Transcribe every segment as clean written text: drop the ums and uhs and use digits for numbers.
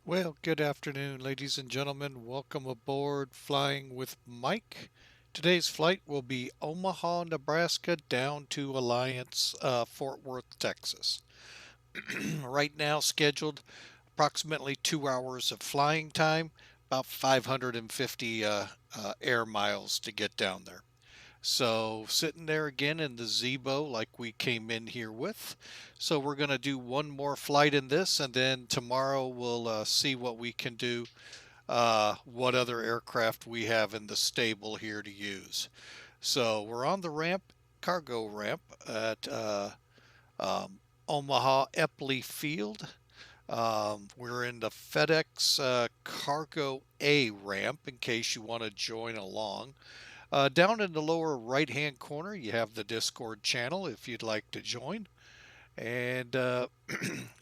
Well, good afternoon, ladies and gentlemen. Welcome aboard Flying with Mike. Today's flight will be Omaha, Nebraska down to Alliance, Fort Worth, Texas. Right now scheduled approximately 2 hours of flying time, about 550 air miles to get down there. So sitting there again in the Zibo like we came in here with. So we're going to do one more flight in this, and then tomorrow we'll see what we can do, what other aircraft we have in the stable here to use. So we're on the ramp, cargo ramp at Omaha Epley Field. We're in the FedEx Cargo A ramp in case you want to join along. Down in the lower right hand corner you have the Discord channel if you'd like to join. And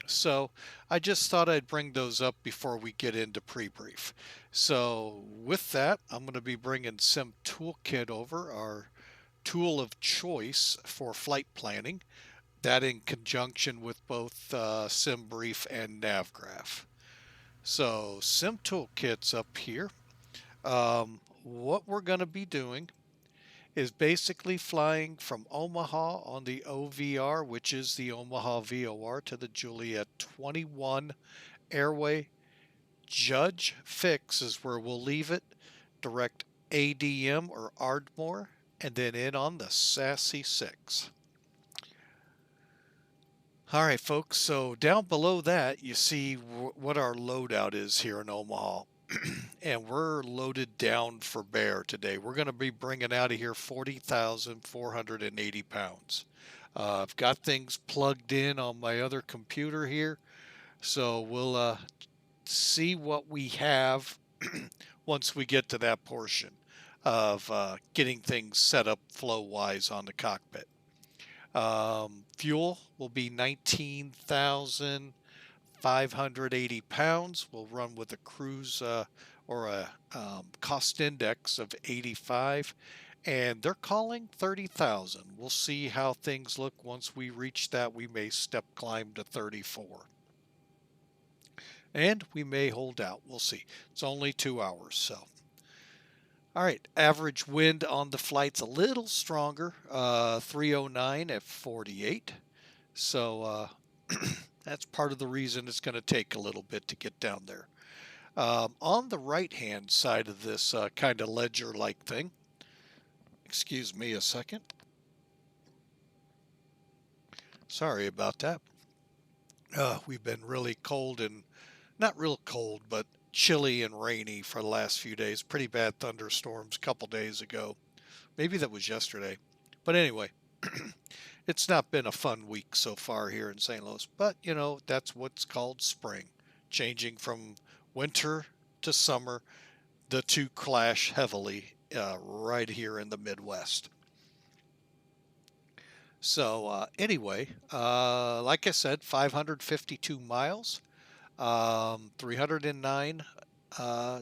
so I just thought I'd bring those up before we get into pre-brief. So with that, I'm going to be bringing Sim Toolkit over, our tool of choice for flight planning, that in conjunction with both SimBrief and NavGraph. So Sim Toolkit's up here. What we're going to be doing is basically flying from Omaha on the OVR, which is the Omaha VOR, to the Juliet 21 airway. Judge Fix is where we'll leave it. Direct ADM or Ardmore, and then in on the Sassy 6. All right, folks, so down below that, you see what our loadout is here in Omaha. And we're loaded down for bear today. We're going to be bringing out of here 40,480 pounds. I've got things plugged in on my other computer here, so we'll see what we have once we get to that portion of getting things set up flow-wise on the cockpit. Fuel will be 19,580 pounds. We'll run with a cruise or a cost index of 85, and they're calling 30,000. We'll see how things look once we reach that. We may step climb to 34, and we may hold out. We'll see. It's only 2 hours, so. All right, average wind on the flight's a little stronger, 309 at 48. So that's part of the reason it's going to take a little bit to get down there. On the right-hand side of this kind of ledger-like thing, excuse me a second. Sorry about that. We've been really cold and, not real cold, but chilly and rainy for the last few days. Pretty bad thunderstorms a couple days ago. Maybe that was yesterday. But anyway, it's not been a fun week so far here in St. Louis. But, you know, that's what's called spring. Changing from winter to summer, the two clash heavily right here in the Midwest. So anyway, like I said, 552 miles. 309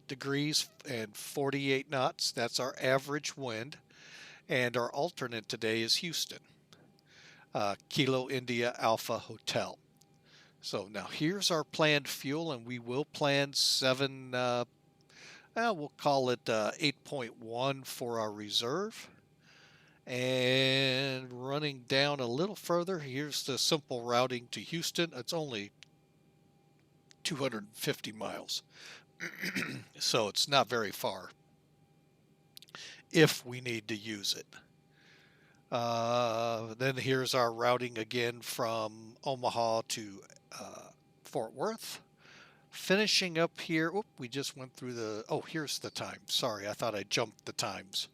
degrees and 48 knots. That's our average wind. And our alternate today is Houston. Kilo India Alpha Hotel. So now here's our planned fuel, and we will plan we'll call it 8.1 for our reserve. And running down a little further, here's the simple routing to Houston. It's only 250 miles. So it's not very far if we need to use it. Then here's our routing again from Omaha to Fort Worth. Finishing up here, we just went through the, here's the time. Sorry, I thought I jumped the times.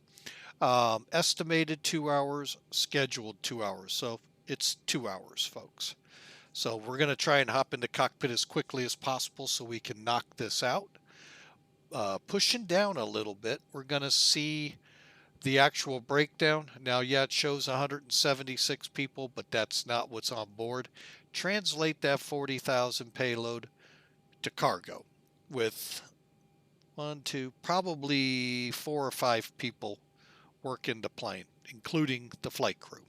Estimated 2 hours, scheduled 2 hours. So it's 2 hours, folks. So we're going to try and hop into cockpit as quickly as possible so we can knock this out. Pushing down a little bit, we're going to see the actual breakdown. Now, yeah, it shows 176 people, but that's not what's on board. Translate that 40,000 payload to cargo with probably 4 or 5 people working the plane, including the flight crew.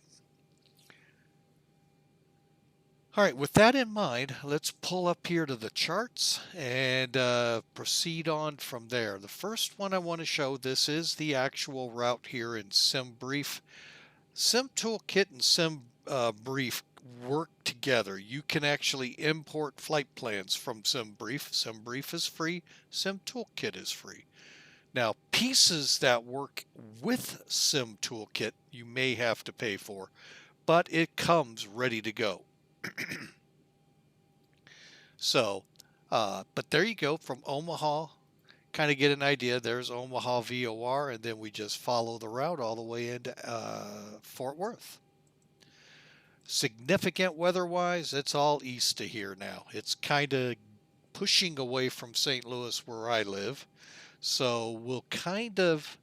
All right, with that in mind, let's pull up here to the charts and proceed on from there. The first one I want to show, this is the actual route here in SimBrief. SimToolkit and SimBrief work together. You can actually import flight plans from SimBrief. SimBrief is free. SimToolkit is free. Now, pieces that work with SimToolkit you may have to pay for, but it comes ready to go. So, but there you go, from Omaha, kind of get an idea. There's Omaha VOR, and then we just follow the route all the way into Fort Worth. Significant weather-wise, it's all east of here now. It's kind of pushing away from St. Louis where I live. So we'll kind of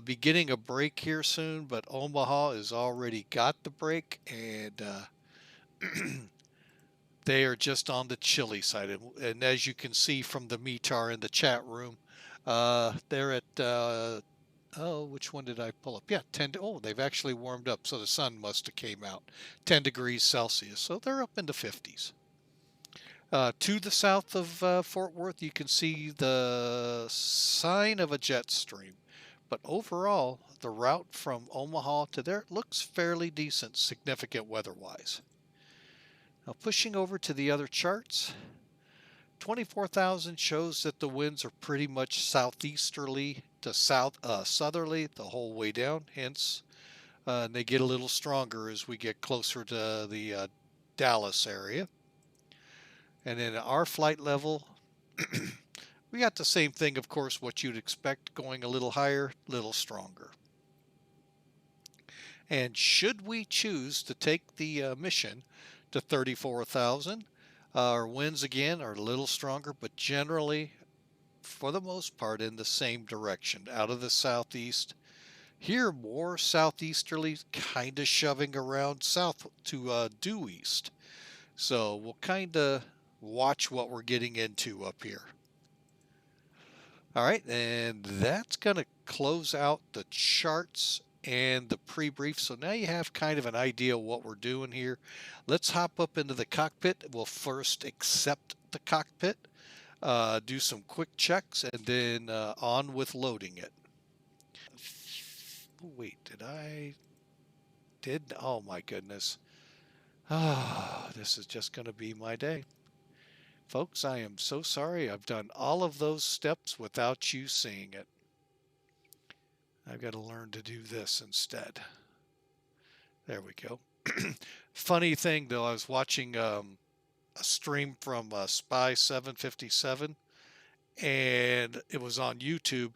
be getting a break here soon, but Omaha has already got the break, and they are just on the chilly side. And as you can see from the METAR in the chat room, they're at, which one did I pull up? Yeah, 10. They've actually warmed up, so the sun must have came out. 10 degrees Celsius, so they're up in the 50s. To the south of Fort Worth, you can see the sign of a jet stream. But overall, the route from Omaha to there looks fairly decent, significant weather-wise. Now pushing over to the other charts, 24,000 shows that the winds are pretty much southeasterly to southerly the whole way down. Hence, they get a little stronger as we get closer to the Dallas area. And then our flight level, we got the same thing, of course, what you'd expect, going a little higher, little stronger. And should we choose to take the mission to 34,000, our winds again are a little stronger, but generally, for the most part, in the same direction, out of the southeast. Here, more southeasterly, kind of shoving around south to due east. So we'll kind of watch what we're getting into up here. All right, and that's going to close out the charts and the pre-brief. So now you have kind of an idea what we're doing here. Let's hop up into the cockpit. We'll first accept the cockpit, do some quick checks, and then on with loading it. Wait, oh my goodness. This is just going to be my day. Folks, I am so sorry. I've done all of those steps without you seeing it. I've got to learn to do this instead. There we go. Funny thing, though, I was watching a stream from Spy 757, and it was on YouTube,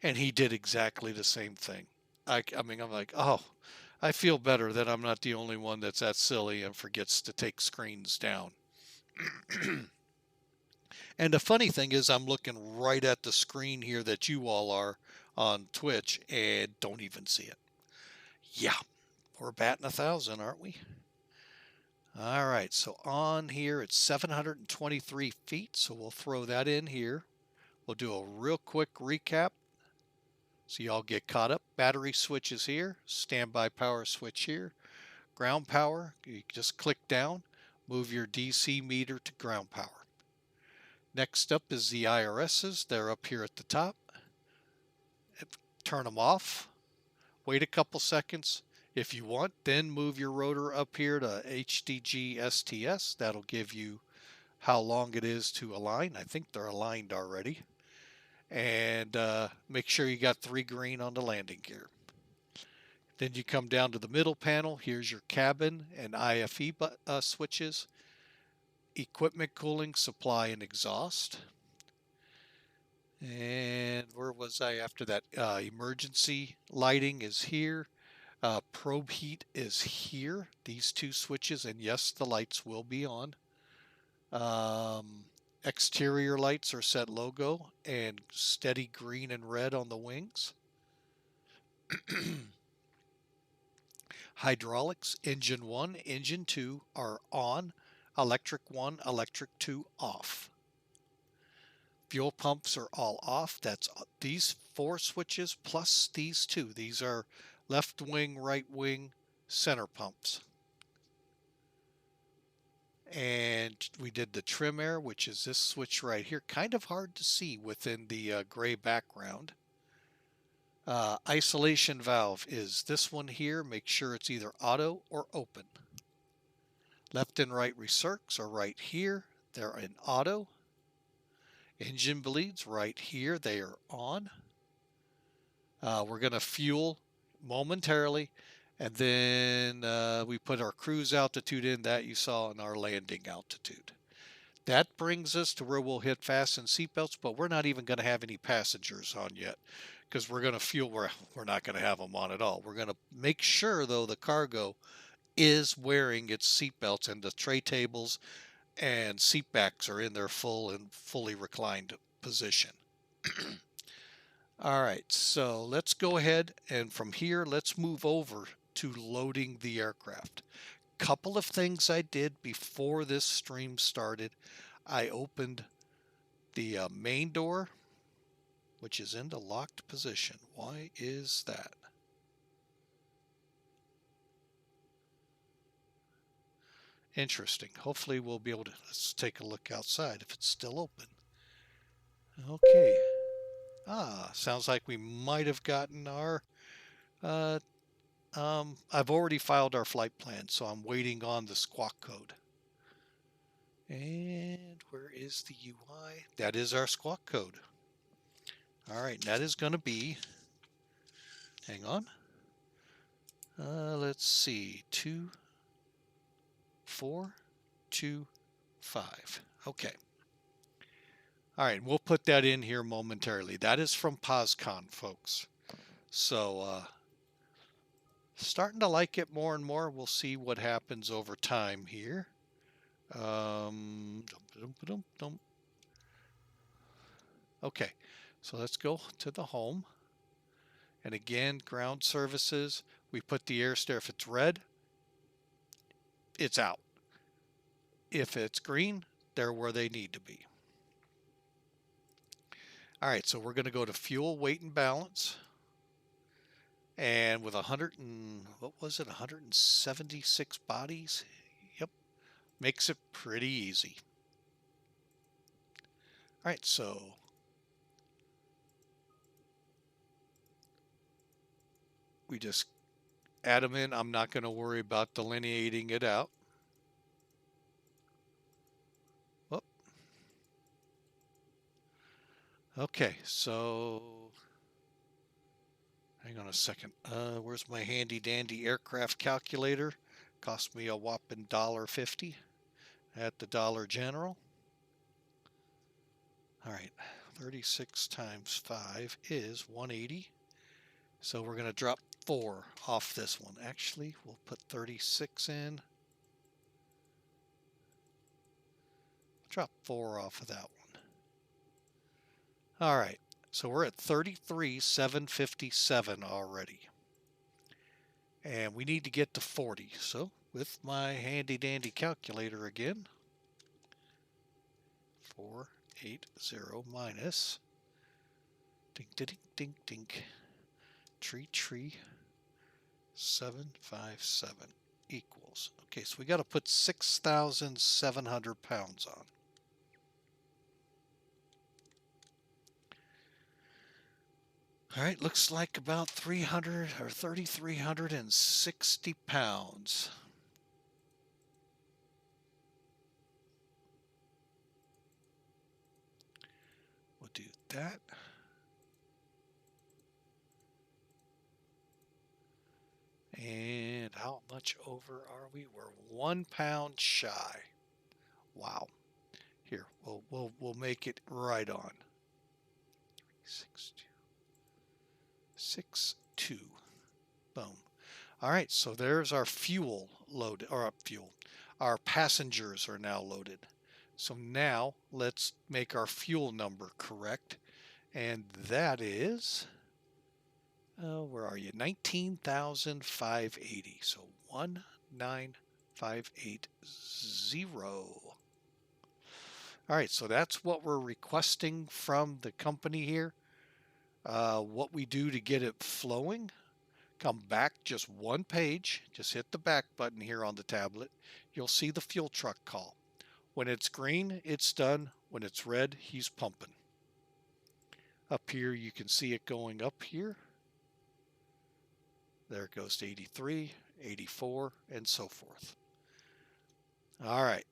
and he did exactly the same thing. I mean, I'm like, oh, I feel better that I'm not the only one that's that silly and forgets to take screens down. And the funny thing is, I'm looking right at the screen here that you all are on Twitch and don't even see it. Yeah, we're batting 1,000, aren't we? All right, so on here it's 723 feet, so we'll throw that in here. We'll do a real quick recap so y'all get caught up. Battery switch is here, standby power switch here, ground power, you just click down, move your DC meter to ground power. Next up is the IRSs. They're up here at the top. Turn them off. wait a couple seconds if you want, then move your rotor up here to HDG STS. That'll give you how long it is to align. I think they're aligned already. And make sure you got 3 green on the landing gear. Then you come down to the middle panel. Here's your cabin and IFE switches, equipment cooling, supply, and exhaust. And where was I after that? Emergency lighting is here. Probe heat is here. These 2 switches, and yes, the lights will be on. Exterior lights are set logo and steady green and red on the wings. Hydraulics, engine 1, engine 2 are on, electric 1, electric 2 off. Fuel pumps are all off. That's these 4 switches plus these 2. These are left wing, right wing, center pumps. And we did the trim air, which is this switch right here. Kind of hard to see within the gray background. Isolation valve is this one here. Make sure it's either auto or open. Left and right recircs are right here. They're in auto. Engine bleeds right here. They are on. We're going to fuel momentarily. And then we put our cruise altitude in that you saw in our landing altitude. That brings us to where we'll hit fasten seatbelts, but we're not even going to have any passengers on yet because we're going to fuel. We're not going to have them on at all. We're going to make sure, though, the cargo is wearing its seatbelts and the tray tables and seat backs are in their full and fully reclined position. All right, so let's go ahead and from here, let's move over to loading the aircraft. Couple of things I did before this stream started. I opened the main door, which is in the locked position. Why is that? Interesting. Hopefully we'll be able to, let's take a look outside if it's still open. Okay. Sounds like we might have gotten our I've already filed our flight plan, so I'm waiting on the squawk code. And where is the UI? That is our squawk code. All right, that is going to be, hang on. Let's see, 2425. Okay. All right, we'll put that in here momentarily. That is from POSCON, folks. So, starting to like it more and more. We'll see what happens over time here. Okay, so let's go to the home. And again, ground services. We put the air stair. If it's red, it's out. If it's green, they're where they need to be. All right, so we're going to go to fuel, weight, and balance. And with 176 bodies? Yep, makes it pretty easy. All right, so we just add them in. I'm not going to worry about delineating it out. Whoop. Okay, so hang on a second. Where's my handy dandy aircraft calculator? Cost me a whopping $1.50 at the Dollar General. All right, 36 times 5 is 180. So we're going to drop 4 off this one. Actually, we'll put 36 in. Drop 4 off of that one. All right, so we're at 33,757 already. And we need to get to 40. So with my handy dandy calculator again, 480 minus, dink, dink, dink, dink, tree, 757 equals. Okay, so we got to put 6,700 pounds on. All right, looks like about 300 or 3,360 pounds. We'll do that. And how much over are we? We're 1 pound shy. Wow. Here, we'll make it right on. 6.2. Boom. All right, so there's our fuel load, or fuel. Our passengers are now loaded. So now let's make our fuel number correct. And that is, where are you? 19,580. So 19,580. All right, so that's what we're requesting from the company here. What we do to get it flowing, come back just one page, just hit the back button here on the tablet. You'll see the fuel truck call. When it's green, it's done. When it's red, he's pumping. Up here, you can see it going up here. There it goes to 83, 84, and so forth. All right.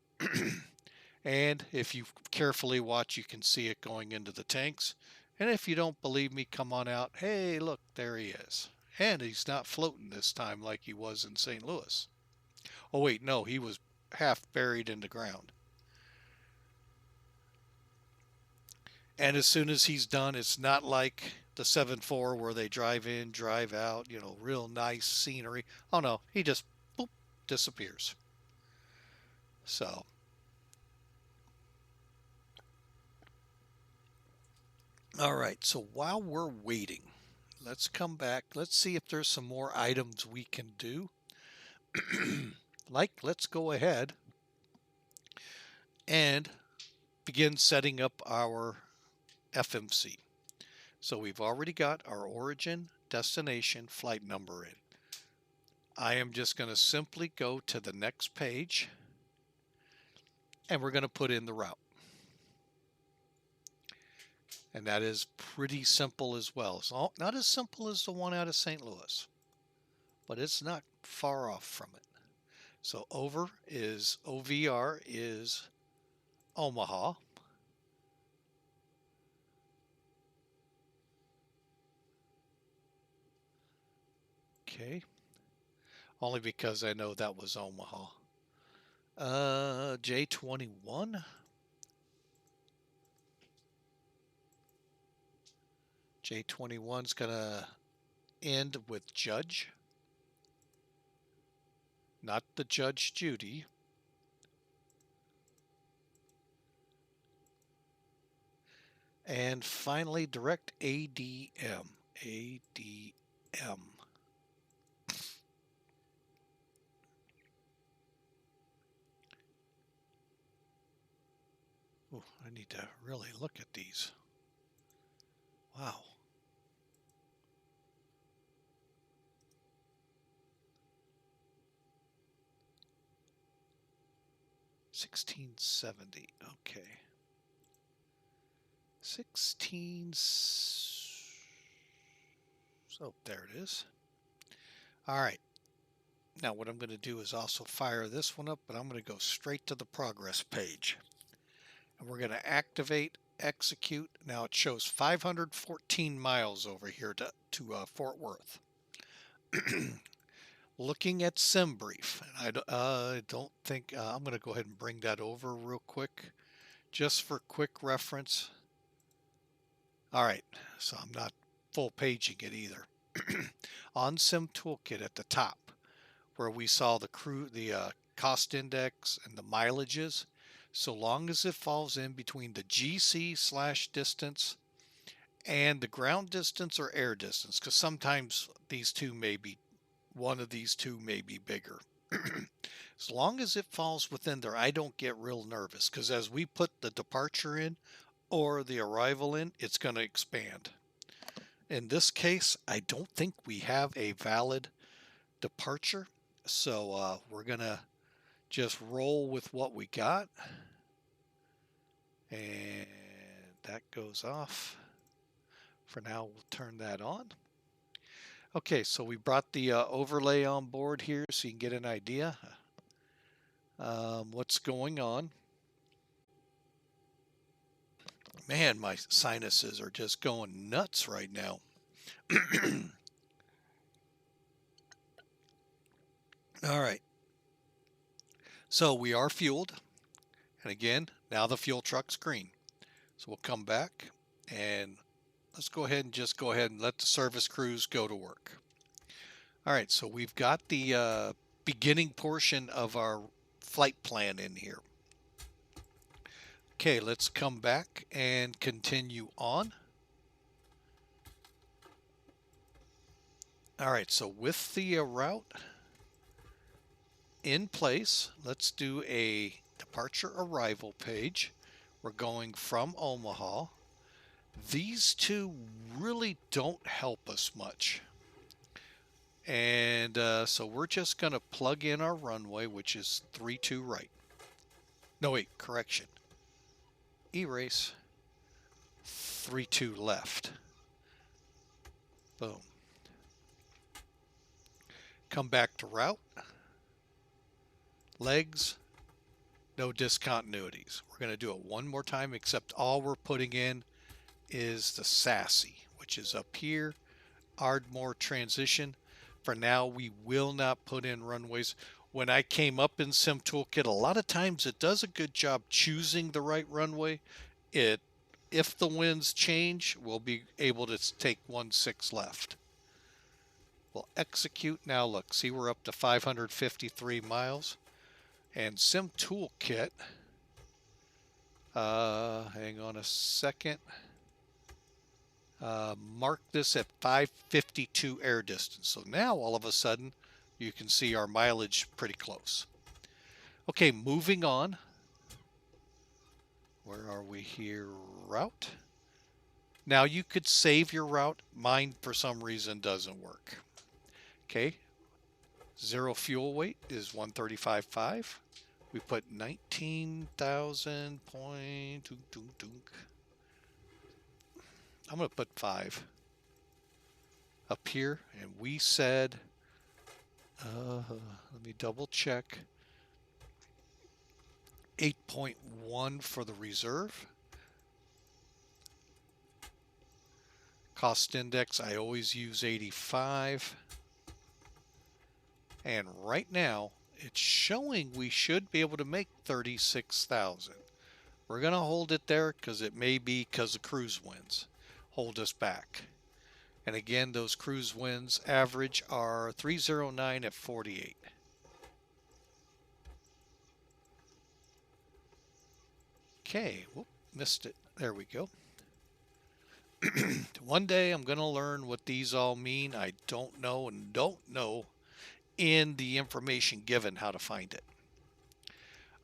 And if you carefully watch, you can see it going into the tanks. And if you don't believe me, come on out. Hey, look, there he is. And he's not floating this time like he was in St. Louis. Oh, wait, no, he was half buried in the ground. And as soon as he's done, it's not like the 7.4 where they drive in, drive out, real nice scenery. Oh, no, he just boop, disappears. So, all right, so while we're waiting, let's come back. Let's see if there's some more items we can do. Let's go ahead and begin setting up our FMC. So we've already got our origin, destination, flight number in. I am just going to simply go to the next page and we're going to put in the route. And that is pretty simple as well. It's not as simple as the one out of St. Louis, but it's not far off from it. So OVR is Omaha. Okay. Only because I know that was Omaha. J21. J21's going to end with Judge. Not the Judge Judy. And finally, direct ADM. ADM. Ooh, I need to really look at these. Wow. $16.70. Okay. 16. So there it is. All right. Now what I'm going to do is also fire this one up, but I'm going to go straight to the progress page. And we're going to activate, execute. Now it shows 514 miles over here to Fort Worth. Looking at SimBrief, and I don't think, I'm going to go ahead and bring that over real quick, just for quick reference. All right, so I'm not full paging it either. On Sim Toolkit at the top, where we saw the cost index and the mileages, so long as it falls in between the GC/distance and the ground distance or air distance, because sometimes one of these two may be bigger. As long as it falls within there, I don't get real nervous, because as we put the departure in or the arrival in, it's going to expand. In this case, I don't think we have a valid departure, so we're going to just roll with what we got. And that goes off. For now, we'll turn that on. Okay, so we brought the overlay on board here so you can get an idea what's going on. Man, my sinuses are just going nuts right now. All right. So we are fueled. And again, now the fuel truck's green. So we'll come back and let's go ahead and let the service crews go to work. All right, so we've got the beginning portion of our flight plan in here. Okay, let's come back and continue on. All right, so with the route in place, let's do a departure arrival page. We're going from Omaha. These two really don't help us much. And so we're just going to plug in our runway, which is 32 right. No, wait, correction. Erase. 32 left. Boom. Come back to route. Legs. No discontinuities. We're going to do it one more time, except all we're putting in is the SASE, which is up here. Ardmore transition. For now, we will not put in runways. When I came up in Sim Toolkit, a lot of times it does a good job choosing the right runway. If the winds change, we'll be able to take 16 left. We'll execute. Now look, see, we're up to 553 miles. And Sim Toolkit, hang on a second, mark this at 552 air distance. So now all of a sudden you can see our mileage pretty close. Okay, moving on. Where are we here? Route. Now you could save your route. Mine for some reason doesn't work. Okay, zero fuel weight is 135.5. We put 19,000 point. I'm going to put 5 up here, and we said, let me double check, 8.1 for the reserve. Cost index, I always use 85. And right now, it's showing we should be able to make 36,000. We're going to hold it there because it may be because the cruise winds hold us back. And again, those cruise winds average are 309 at 48. Okay, whoop, missed it. There we go. One day I'm going to learn what these all mean. I don't know and don't know in the information given how to find it.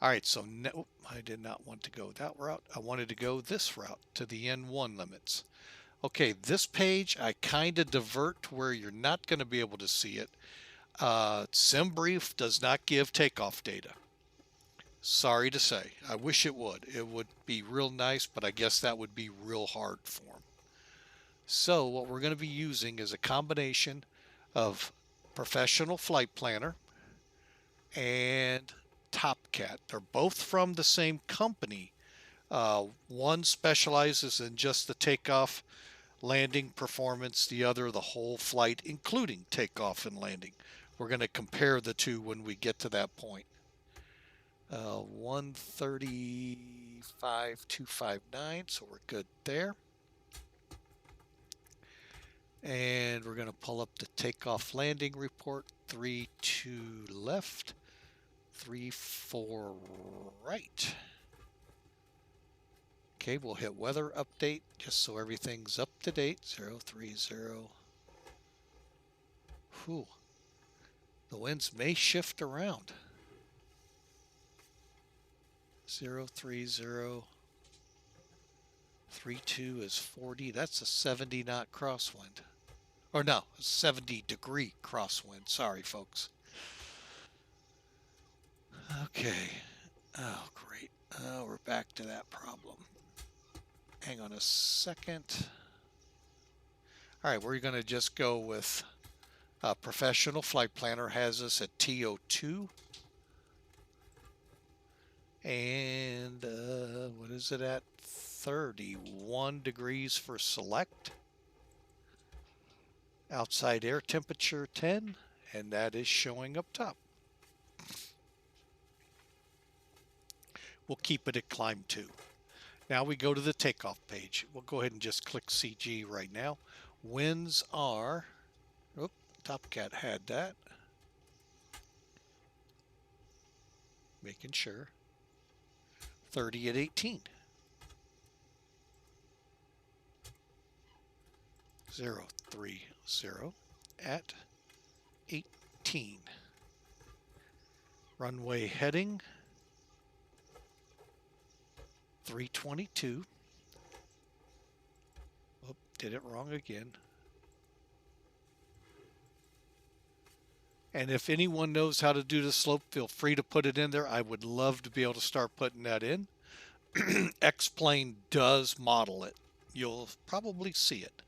All right, so no, I did not want to go that route. I wanted to go this route to the N1 limits. Okay, this page I kind of divert to where you're not going to be able to see it. SimBrief does not give takeoff data. Sorry to say. I wish it would. It would be real nice, but I guess that would be real hard for them. So what we're going to be using is a combination of Professional Flight Planner and TopCat. They're both from the same company. One specializes in just the takeoff, landing performance, the other the whole flight, including takeoff and landing. We're going to compare the two when we get to that point. 135,259, so we're good there. And we're going to pull up the takeoff landing report. 32 left, 34 right. Okay, we'll hit weather update just so everything's up to date. 030. Whew. The winds may shift around. 030. 32 is 40. That's a 70 knot crosswind. Or no, 70 degree crosswind. Sorry, folks. Okay. Oh, great. We're back to that problem. Hang on a second. All right, we're going to just go with professional. Flight Planner has us at TO2. And what is it at? 31 degrees for select. Outside air temperature 10, and that is showing up top. We'll keep it at climb 2. Now we go to the takeoff page. We'll go ahead and just click CG right now. Winds are, Top Cat had that. Making sure. 30 at 18. 030 at 18. Runway heading 322. Oh, did it wrong again. And if anyone knows how to do the slope, feel free to put it in there. I would love to be able to start putting that in. X-Plane does model it. You'll probably see it.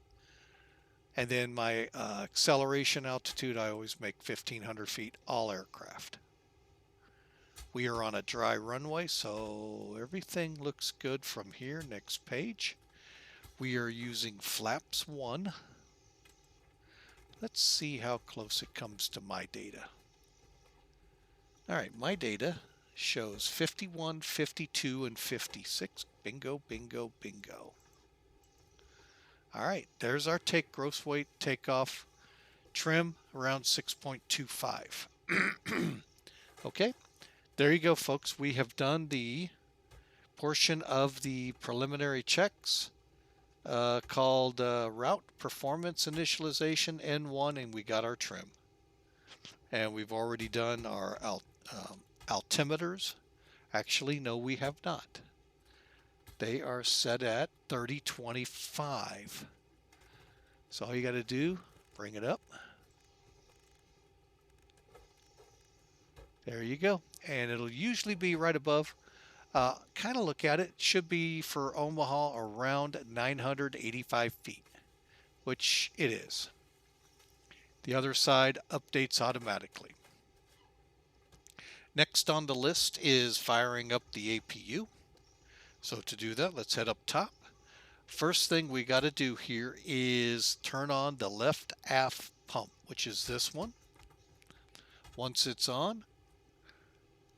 And then my acceleration altitude, I always make 1,500 feet, all aircraft. We are on a dry runway, so everything looks good from here. Next page. We are using flaps 1. Let's see how close it comes to my data. All right, my data shows 51, 52, and 56. Bingo, bingo, bingo. All right, there's our gross weight takeoff trim around 6.25. Okay, there you go, folks. We have done the portion of the preliminary checks called Route Performance Initialization N1, and we got our trim. And we've already done our altimeters. Actually, no, we have not. They are set at 3025. So all you got to do, bring it up. There you go. And it'll usually be right above. Kind of look at it. Should be for Omaha around 985 feet, which it is. The other side updates automatically. Next on the list is firing up the APU. So to do that, let's head up top. First thing we got to do here is turn on the left aft pump, which is this one. Once it's on,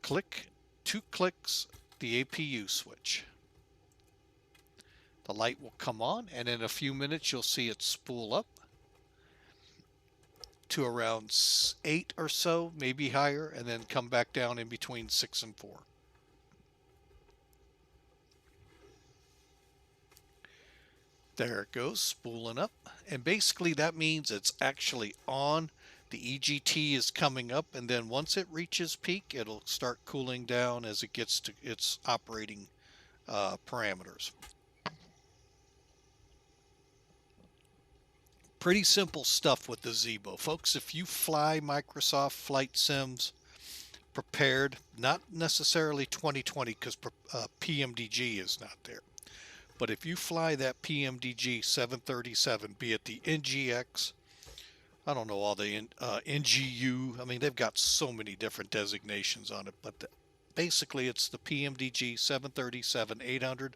click 2 clicks the APU switch. The light will come on, and in a few minutes you'll see it spool up to around 8 or so, maybe higher, and then come back down in between 6 and 4. There it goes, spooling up. And basically that means it's actually on. The EGT is coming up, and then once it reaches peak, it'll start cooling down as it gets to its operating parameters. Pretty simple stuff with the Zibo. Folks, if you fly Microsoft Flight Sims prepared, not necessarily 2020 because PMDG is not there. But if you fly that PMDG 737, be it the NGX, I don't know all the NGU, I mean, they've got so many different designations on it, but basically it's the PMDG 737 800,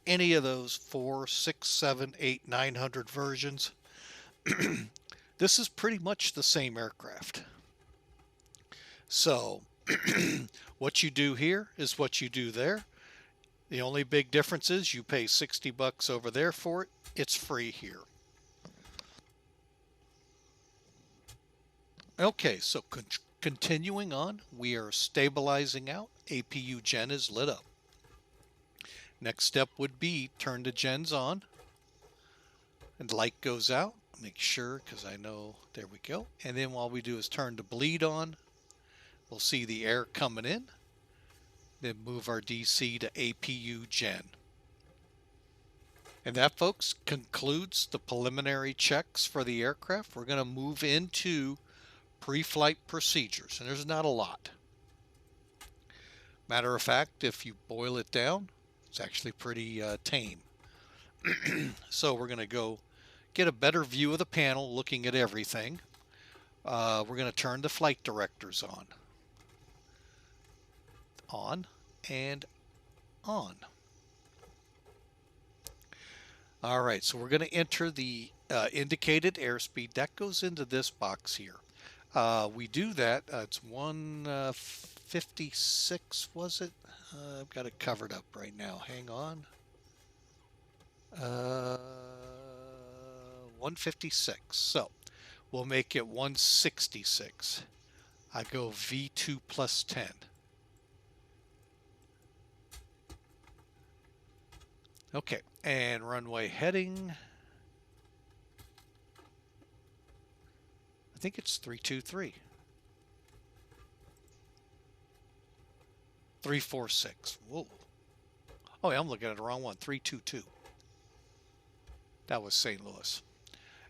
any of those 4, 6, 7, 8, 900 versions. This is pretty much the same aircraft. So what you do here is what you do there. The only big difference is you pay $60 over there for it. It's free here. Okay, so continuing on, we are stabilizing out. APU gen is lit up. Next step would be turn the gens on. And the light goes out. Make sure, because I know, there we go. And then all we do is turn the bleed on. We'll see the air coming in. Then move our DC to APU gen. And that, folks, concludes the preliminary checks for the aircraft. We're going to move into pre-flight procedures, and there's not a lot. Matter of fact, if you boil it down, it's actually pretty tame. So we're going to go get a better view of the panel looking at everything. We're going to turn the flight directors on. On and on. All right, so we're going to enter the indicated airspeed. That goes into this box here. We do that. It's 156, was it? I've got it covered up right now. Hang on. 156. So we'll make it 166. I go V2 plus 10. Okay, and runway heading. I think it's 323. 346. Whoa. Oh, yeah, I'm looking at the wrong one. 322. That was St. Louis.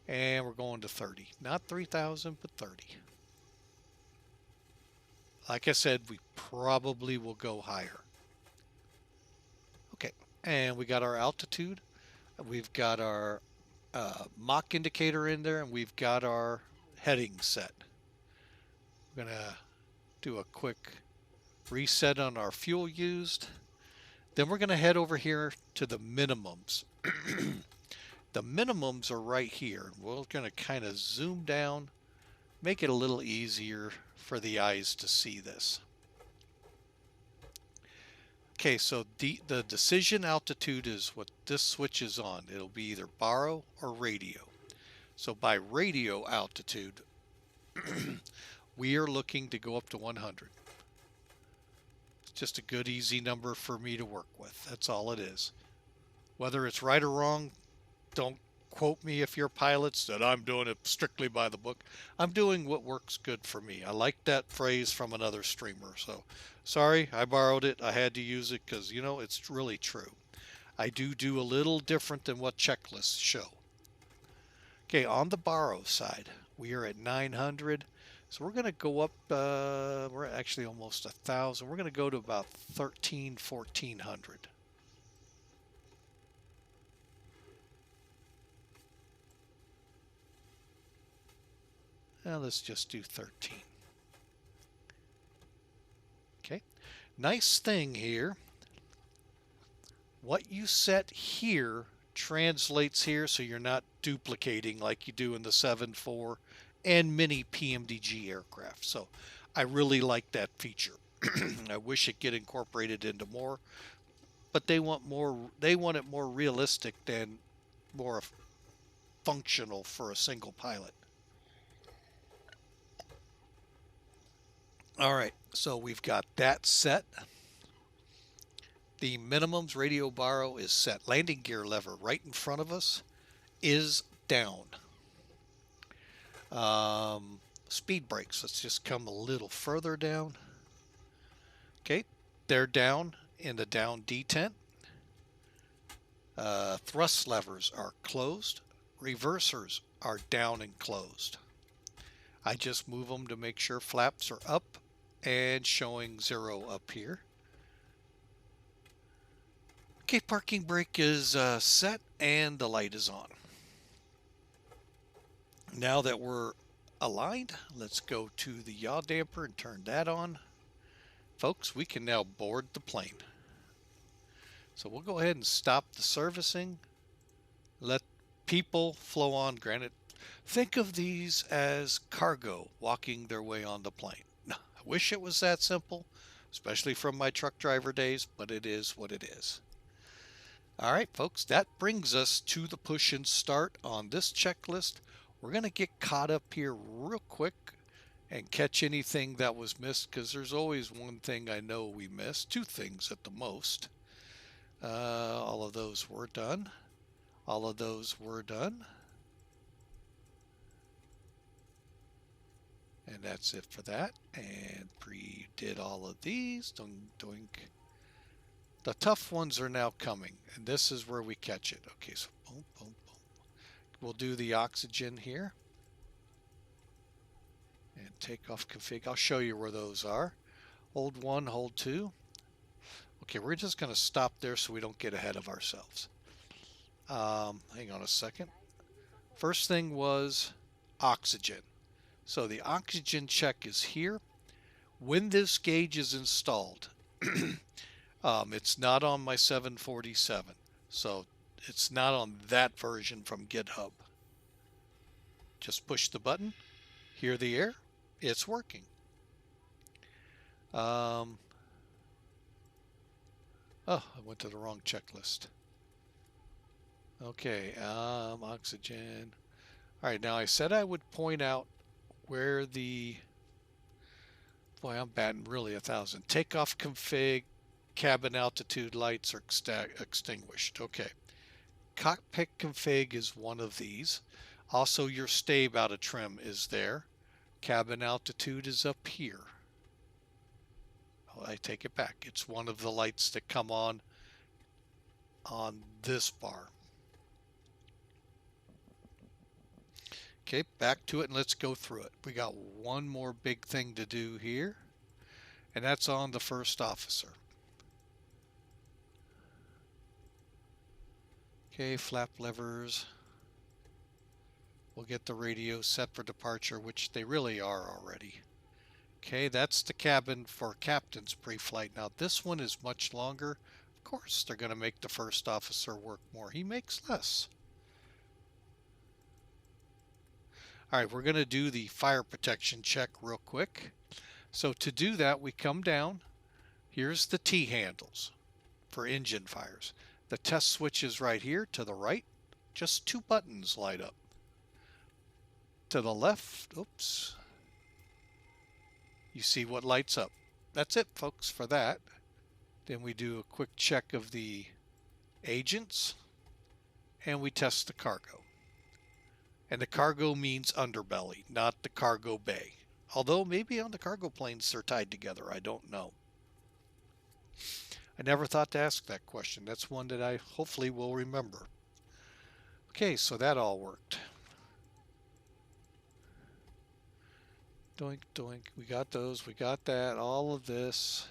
And we're going to 30. Not 3,000, but 30. Like I said, we probably will go higher. Okay, and we got our altitude. We've got our Mach indicator in there, and we've got our heading set. We're going to do a quick reset on our fuel used. Then we're going to head over here to the minimums. The minimums are right here. We're going to kind of zoom down, make it a little easier for the eyes to see this. Okay, so the decision altitude is what this switch is on. It'll be either baro or radio. So by radio altitude, we are looking to go up to 100. It's just a good, easy number for me to work with. That's all it is. Whether it's right or wrong, don't quote me if you're pilots that I'm doing it strictly by the book. I'm doing what works good for me. I like that phrase from another streamer. So sorry, I borrowed it. I had to use it because, you know, it's really true. I do a little different than what checklists show. Okay, on the borrow side, we are at 900. So we're going to go up, we're actually almost 1,000. We're going to go to about 1,400. Now let's just do 13. Okay, nice thing here. What you set here translates here, so you're not duplicating like you do in the 7.4 and mini PMDG aircraft. So I really like that feature. I wish it get incorporated into more, but they want it more realistic than more functional for a single pilot. All right, so we've got that set. The minimums radio baro is set. Landing gear lever right in front of us is down. Speed brakes, let's just come a little further down. Okay, they're down in the down detent. Thrust levers are closed. Reversers are down and closed. I just move them to make sure flaps are up and showing 0 up here. Okay, parking brake is set and the light is on. Now that we're aligned, let's go to the yaw damper and turn that on. Folks, we can now board the plane. So we'll go ahead and stop the servicing. Let people flow on. Granted, think of these as cargo walking their way on the plane. I wish it was that simple, especially from my truck driver days, but it is what it is. All right, folks, that brings us to the push and start on this checklist. We're going to get caught up here real quick and catch anything that was missed, because there's always one thing I know we missed, 2 things at the most. All of those were done. All of those were done. And that's it for that. And pre-did all of these. Doink, doink. The tough ones are now coming, and this is where we catch it. Okay, so boom, boom, boom. We'll do the oxygen here. And takeoff config. I'll show you where those are. Hold 1, hold 2. Okay, we're just going to stop there so we don't get ahead of ourselves. Hang on a second. First thing was oxygen. So the oxygen check is here. When this gauge is installed, it's not on my 747. So it's not on that version from GitHub. Just push the button, hear the air, it's working. Oh, I went to the wrong checklist. Okay, oxygen. All right, now I said I would point out where the, boy, I'm batting really 1,000. Takeoff config, cabin altitude lights are extinguished. Okay. Cockpit config is one of these. Also, your stave out of trim is there. Cabin altitude is up here. Oh, I take it back. It's one of the lights that come on this bar. Okay, back to it and let's go through it. We got one more big thing to do here, and that's on the first officer. Okay, flap levers. We'll get the radio set for departure, which they really are already. Okay, that's the cabin for captain's pre-flight. Now this one is much longer. Of course, they're going to make the first officer work more. He makes less. All right, we're going to do the fire protection check real quick. So to do that, we come down. Here's the T handles for engine fires. The test switch is right here to the right. Just 2 buttons light up. To the left, oops, you see what lights up. That's it, folks, for that. Then we do a quick check of the agents, and we test the cargo. And the cargo means underbelly, not the cargo bay. Although maybe on the cargo planes they're tied together, I don't know. I never thought to ask that question. That's one that I hopefully will remember. Okay, so that all worked. Doink, doink. We got those. We got that. All of this.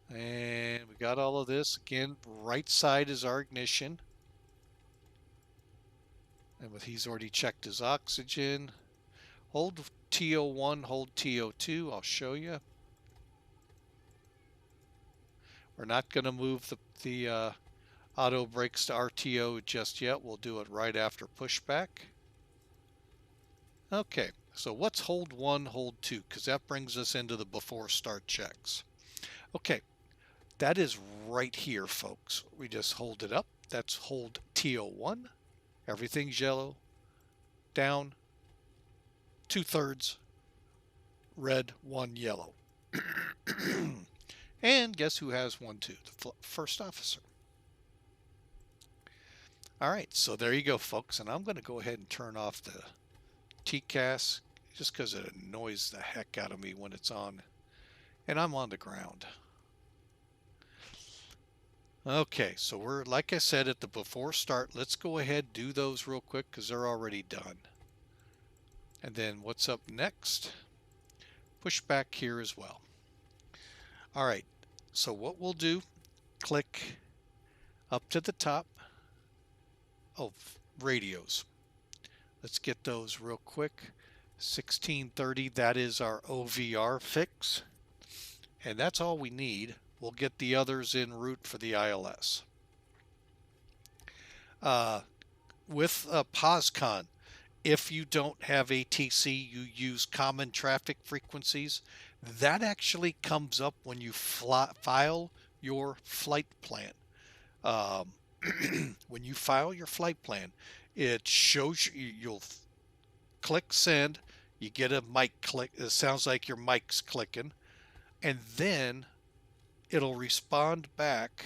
And we got all of this. Again, right side is our ignition. And he's already checked his oxygen. Hold TO1, hold TO2. I'll show you. We're not going to move the auto brakes to RTO just yet. We'll do it right after pushback. Okay, so what's hold 1, hold 2? Because that brings us into the before start checks. Okay, that is right here, folks. We just hold it up. That's hold TO1. Everything's yellow. Down. 2/3 red, 1 yellow. And guess who has 1 too? The first officer. All right, so there you go, folks. And I'm going to go ahead and turn off the TCAS just because it annoys the heck out of me when it's on and I'm on the ground. Okay, so we're, like I said, at the before start. Let's go ahead, do those real quick because they're already done. And then what's up next? Push back here as well. All right, so what we'll do, click up to the top. Oh, radios. Let's get those real quick. 1630, that is our OVR fix. And that's all we need. We'll get the others en route for the ILS. With POSCON, if you don't have ATC, you use common traffic frequencies. That actually comes up when you file your flight plan. When you file your flight plan, it shows you, you'll click send, you get a mic click, it sounds like your mic's clicking, and then it'll respond back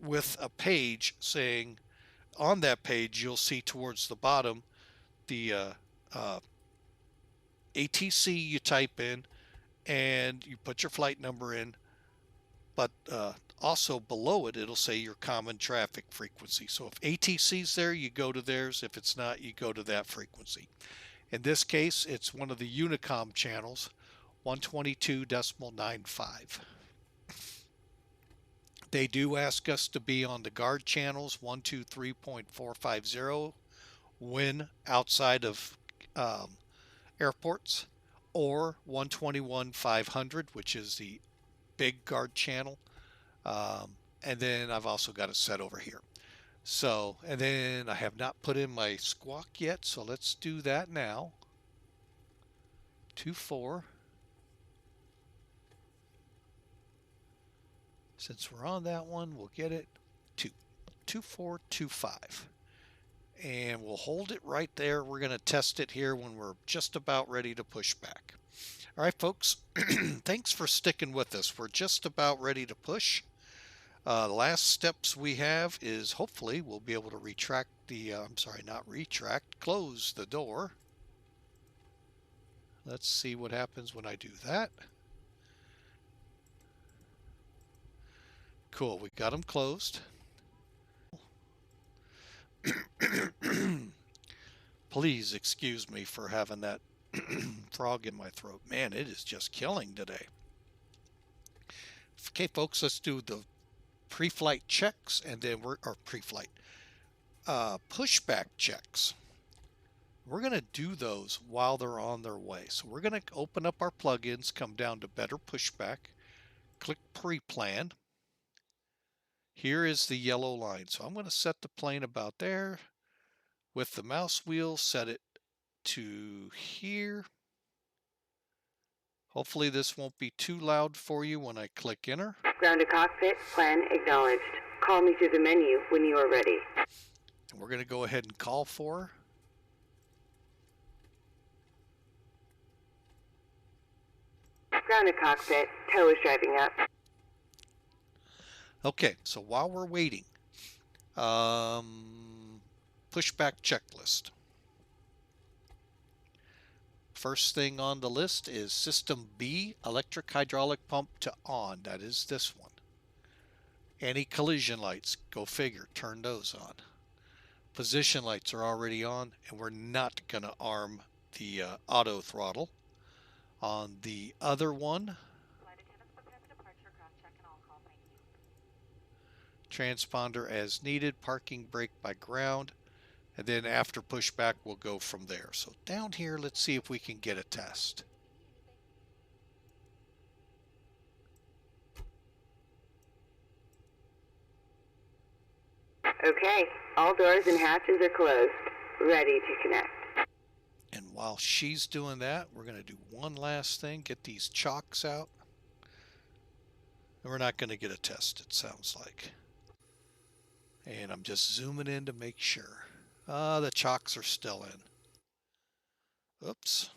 with a page saying, on that page you'll see towards the bottom the ATC you type in and you put your flight number in, but also below it it'll say your common traffic frequency. So if ATC's there, you go to theirs. If it's not, you go to that frequency. In this case, it's one of the Unicom channels, 122.95. They do ask us to be on the guard channels 123.450 when outside of airports, or 121.500, which is the big guard channel. And then I've also got it set over here. So, and then I have not put in my squawk yet, so let's do that now. 24. Since we're on that one, we'll get it to 2425. And we'll hold it right there. We're going to test it here when we're just about ready to push back. All right, folks, thanks for sticking with us. We're just about ready to push. The last steps we have is hopefully we'll be able to retract the, close the door. Let's see what happens when I do that. Cool, we got them closed. Please excuse me for having that frog in my throat. Man, it is just killing today. Okay, folks, let's do the pre-flight checks, and then pushback checks. We're going to do those while they're on their way. So we're going to open up our plugins, come down to Better Pushback, click Pre-Plan. Here is the yellow line. So I'm going to set the plane about there. With the mouse wheel, set it to here. Hopefully this won't be too loud for you when I click Enter. Ground to cockpit, plan acknowledged. Call me through the menu when you are ready. And we're going to go ahead and call for her. Ground to cockpit, tow is driving up. Okay, so while we're waiting, pushback checklist. First thing on the list is System B, electric hydraulic pump to on. That is this one. Any collision lights, go figure, turn those on. Position lights are already on, and we're not going to arm the auto throttle. On the other one, transponder as needed, parking brake by ground, and then after pushback we'll go from there. So down here, let's see if we can get a test. Okay, all doors and hatches are closed. Ready to connect. And while she's doing that, we're going to do one last thing, get these chocks out. And we're not going to get a test, it sounds like. And I'm just zooming in to make sure. The chocks are still in. Oops.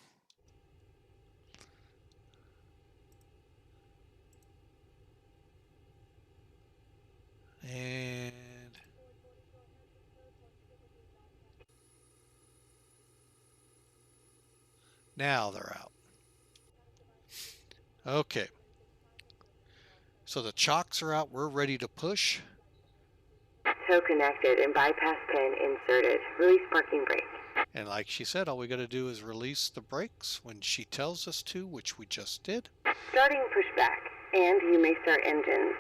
And now they're out. Okay. So the chocks are out. We're ready to push. Tow connected and bypass pin inserted. Release parking brake. And like she said, all we got to do is release the brakes when she tells us to, which we just did. Starting pushback, and you may start engines.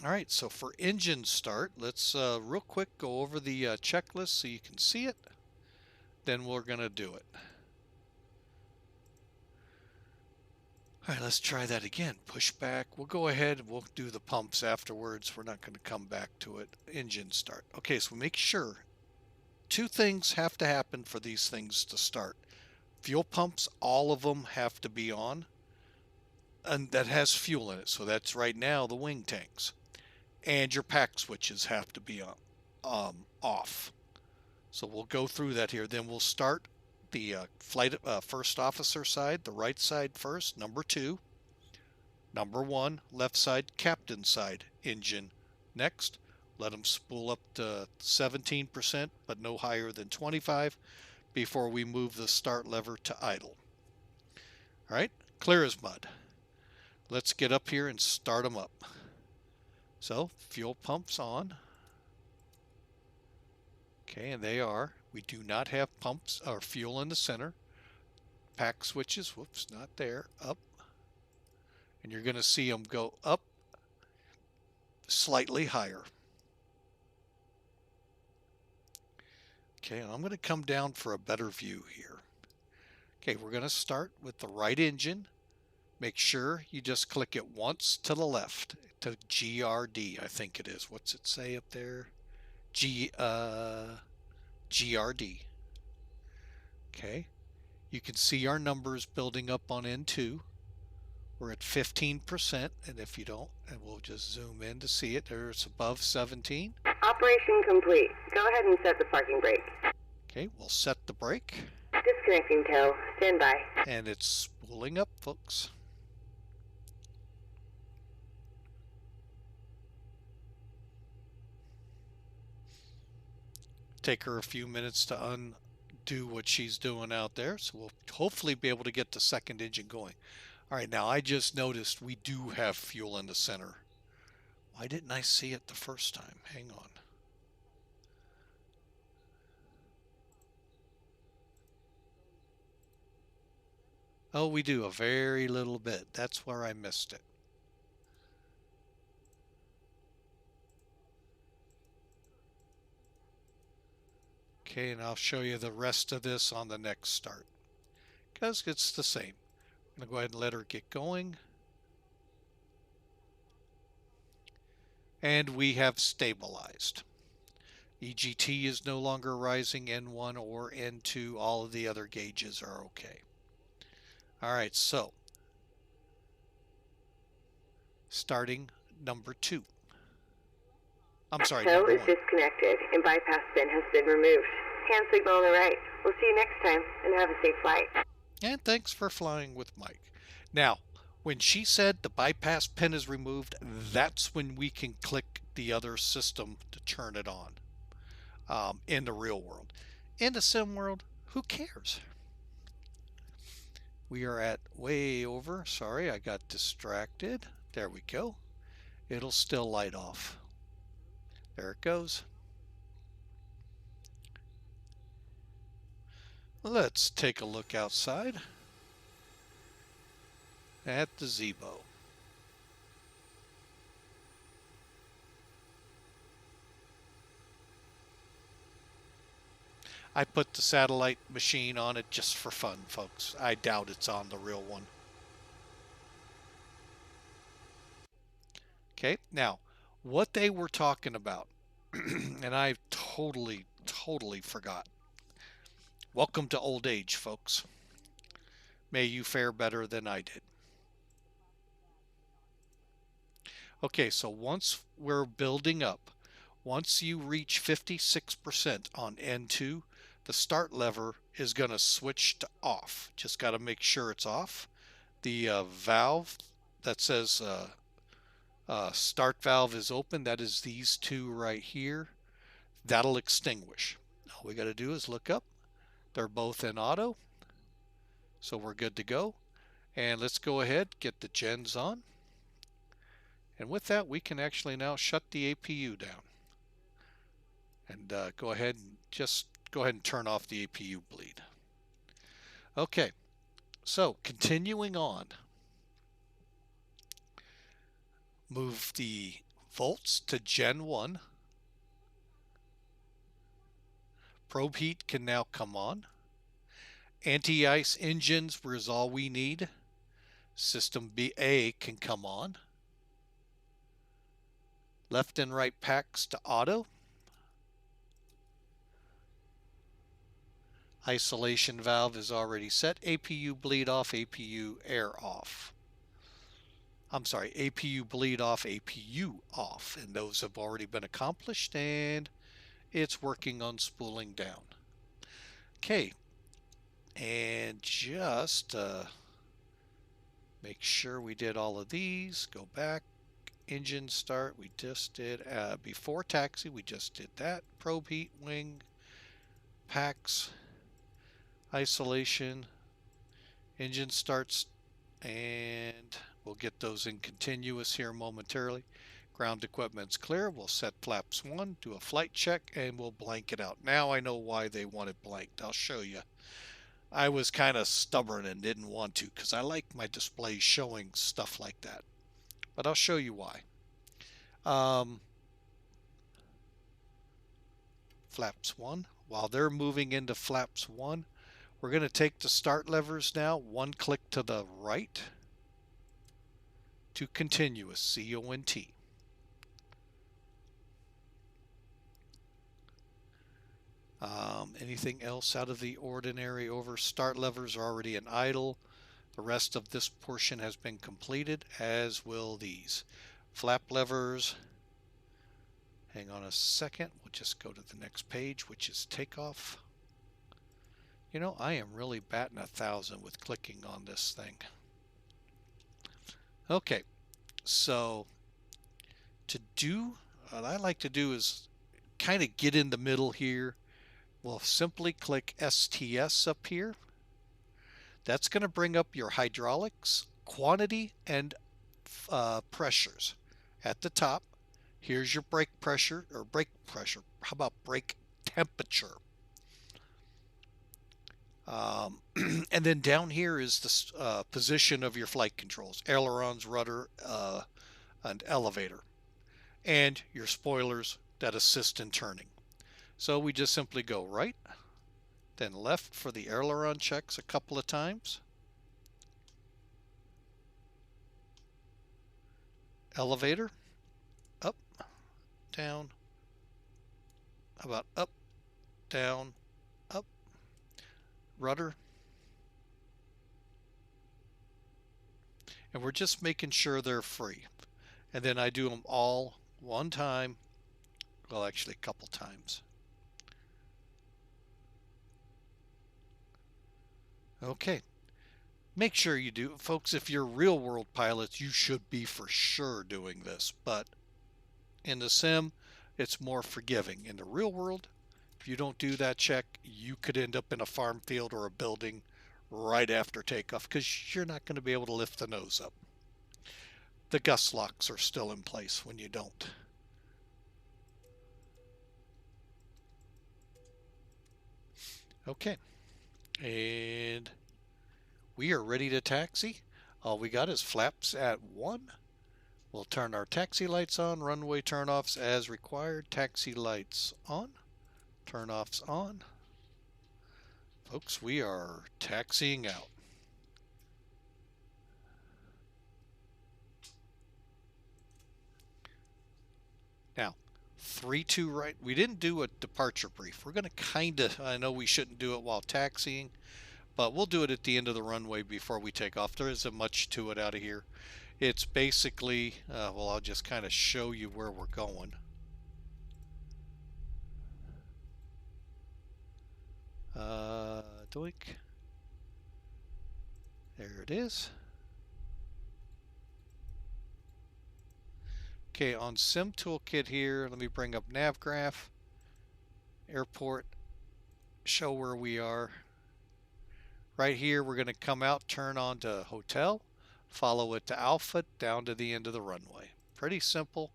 All right, so for engine start, let's real quick go over the checklist so you can see it. Then we're going to do it. All right, let's try that again. Pushback. We'll go ahead and we'll do the pumps afterwards. We're not going to come back to it. Engine start. Okay, so make sure two things have to happen for these things to start. Fuel pumps, all of them have to be on, and that has fuel in it. So that's right now the wing tanks. And your pack switches have to be on, off. So we'll go through that here. Then we'll start the flight first officer side, the right side first, number 2. Number 1, left side, captain side, engine. Next, let them spool up to 17%, but no higher than 25 before we move the start lever to idle. All right, clear as mud. Let's get up here and start them up. So, fuel pumps on. Okay, and they are. We do not have pumps or fuel in the center. Pack switches, whoops, not there, up. And you're going to see them go up slightly higher. Okay, and I'm going to come down for a better view here. Okay, we're going to start with the right engine. Make sure you just click it once to the left to GRD, I think it is. What's it say up there? GRD. Okay, you can see our numbers building up on N2. We're at 15%, and if you don't, and we'll just zoom in to see it, there's above 17. Operation complete. Go ahead and set the parking brake. Okay, we'll set the brake. Disconnecting tow. Stand by. And it's spooling up, folks. Take her a few minutes to undo what she's doing out there, so we'll hopefully be able to get the second engine going. All right, now I just noticed we do have fuel in the center. Why didn't I see it the first time? Hang on. Oh, we do a very little bit. That's where I missed it. Okay, and I'll show you the rest of this on the next start, because it's the same. I'm going to go ahead and let her get going. And we have stabilized. EGT is no longer rising, N1 or N2. All of the other gauges are okay. All right, so starting number 2. I'm sorry, Tow number is 1. disconnected and bypass pin has been removed. Hand signal on the right. We'll see you next time and have a safe flight. And thanks for flying with Mike. Now, when she said the bypass pin is removed, that's when we can click the other system to turn it on in the real world. In the sim world, who cares? We are at way over. Sorry, I got distracted. There we go. It'll still light off. There it goes. Let's take a look outside at the Zibo. I put the satellite machine on it just for fun, folks. I doubt it's on the real one. Okay, now, what they were talking about, and I totally forgot. Welcome to old age, folks. May you fare better than I did. Okay, so once we're building up, once you reach 56% on N2, the start lever is going to switch to off. Just got to make sure it's off. The valve that says start valve is open, that is these two right here. That'll extinguish. All we got to do is look up. They're both in auto, so we're good to go. And let's go ahead, get the gens on. And with that, we can actually now shut the APU down. And go ahead and turn off the APU bleed. Okay, so continuing on. Move the volts to Gen 1. Probe heat can now come on. Anti-ice engines is all we need. System BA can come on. Left and right packs to auto. Isolation valve is already set. APU bleed off, APU air off. I'm sorry, APU bleed off, APU off. And those have already been accomplished, and it's working on spooling down. Okay, and just make sure we did all of these. Go back. Engine start, we just did. Before taxi, we just did that. Probe heat, wing, packs, isolation, engine starts, and we'll get those in continuous here momentarily. Ground equipment's clear. We'll set flaps 1, do a flight check, and we'll blank it out. Now I know why they want it blanked. I'll show you. I was kind of stubborn and didn't want to because I like my displays showing stuff like that. But I'll show you why. Um, flaps 1. While they're moving into flaps 1, we're going to take the start levers now, one click to the right to continuous, C-O-N-T. Anything else out of the ordinary over? Start levers are already in idle. The rest of this portion has been completed, as will these. Flap levers. Hang on a second. We'll just go to the next page, which is takeoff. You know, I am really batting 1,000 with clicking on this thing. Okay, so to do, what I like to do is kind of get in the middle here. We'll simply click STS up here. That's going to bring up your hydraulics, quantity, and pressures. At the top, here's your brake pressure, or brake pressure. How about brake temperature? And then down here is the position of your flight controls, ailerons, rudder, and elevator, and your spoilers that assist in turning. So we just simply go right, then left for the aileron checks a couple of times. Elevator, up, down, how about up, down, up, rudder. And we're just making sure they're free. And then I do them all one time, well actually a couple times. Okay. Make sure you do. Folks, if you're real world pilots, you should be for sure doing this. But in the sim, it's more forgiving. In the real world, if you don't do that check, you could end up in a farm field or a building right after takeoff because you're not going to be able to lift the nose up. The gust locks are still in place when you don't. Okay. And we are ready to taxi. All we got is flaps at 1. We'll turn our taxi lights on, runway turnoffs as required. Taxi lights on, turnoffs on. Folks, we are taxiing out. Now, 3-2 right. We didn't do a departure brief. We're going to kind of, I know we shouldn't do it while taxiing, but we'll do it at the end of the runway before we take off. There isn't much to it out of here. It's basically, well, I'll just kind of show you where we're going. Doink. There it is. Okay, on Sim Toolkit here, let me bring up NavGraph, airport, show where we are. Right here, we're going to come out, turn on to hotel, follow it to Alpha, down to the end of the runway. Pretty simple.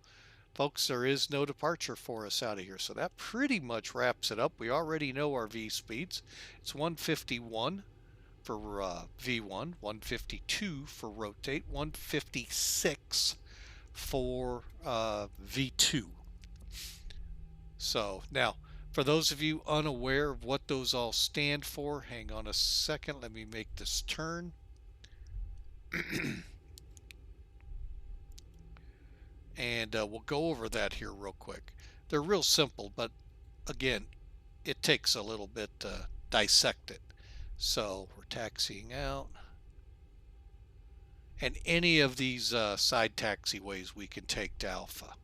Folks, there is no departure for us out of here, so that pretty much wraps it up. We already know our V speeds. It's 151 for V1, 152 for rotate, 156 for V2. So now, for those of you unaware of what those all stand for, hang on a second. Let me make this turn. And we'll go over that here real quick. They're real simple, but again, it takes a little bit to dissect it. So we're taxiing out. And any of these side taxiways we can take to Alpha.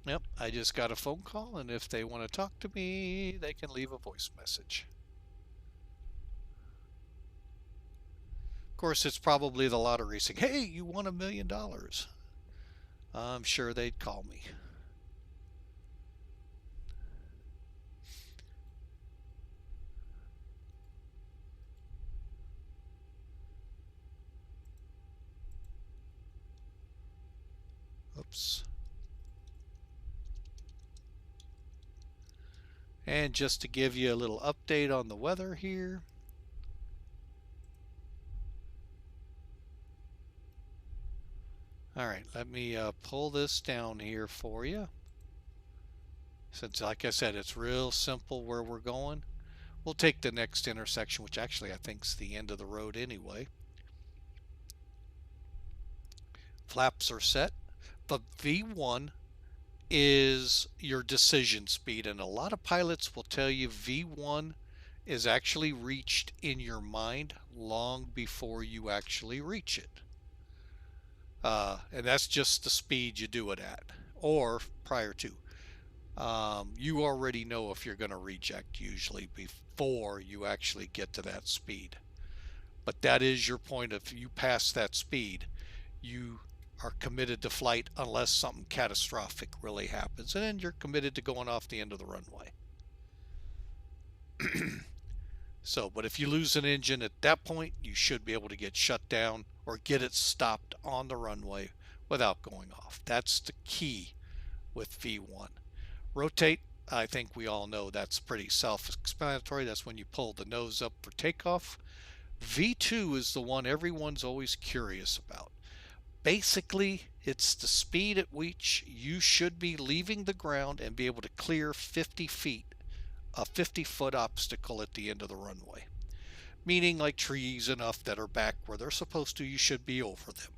Yep, I just got a phone call, and if they want to talk to me, they can leave a voice message. Of course, it's probably the lottery saying, hey, you won $1 million. I'm sure they'd call me. Oops. And just to give you a little update on the weather here. All right, let me pull this down here for you. Since, like I said, it's real simple where we're going. We'll take the next intersection, which actually I think is the end of the road anyway. Flaps are set. The V1 is your decision speed, and a lot of pilots will tell you V1 is actually reached in your mind long before you actually reach it. And that's just the speed you do it at, or prior to. You already know if you're going to reject usually before you actually get to that speed. But that is your point. If you pass that speed, you are committed to flight unless something catastrophic really happens, and then you're committed to going off the end of the runway. So, but if you lose an engine at that point, you should be able to get shut down or get it stopped on the runway without going off. That's the key with V1. Rotate, I think we all know that's pretty self-explanatory. That's when you pull the nose up for takeoff. V2 is the one everyone's always curious about. Basically, it's the speed at which you should be leaving the ground and be able to clear 50 feet, a 50-foot obstacle at the end of the runway. Meaning like trees enough that are back where they're supposed to, you should be over them.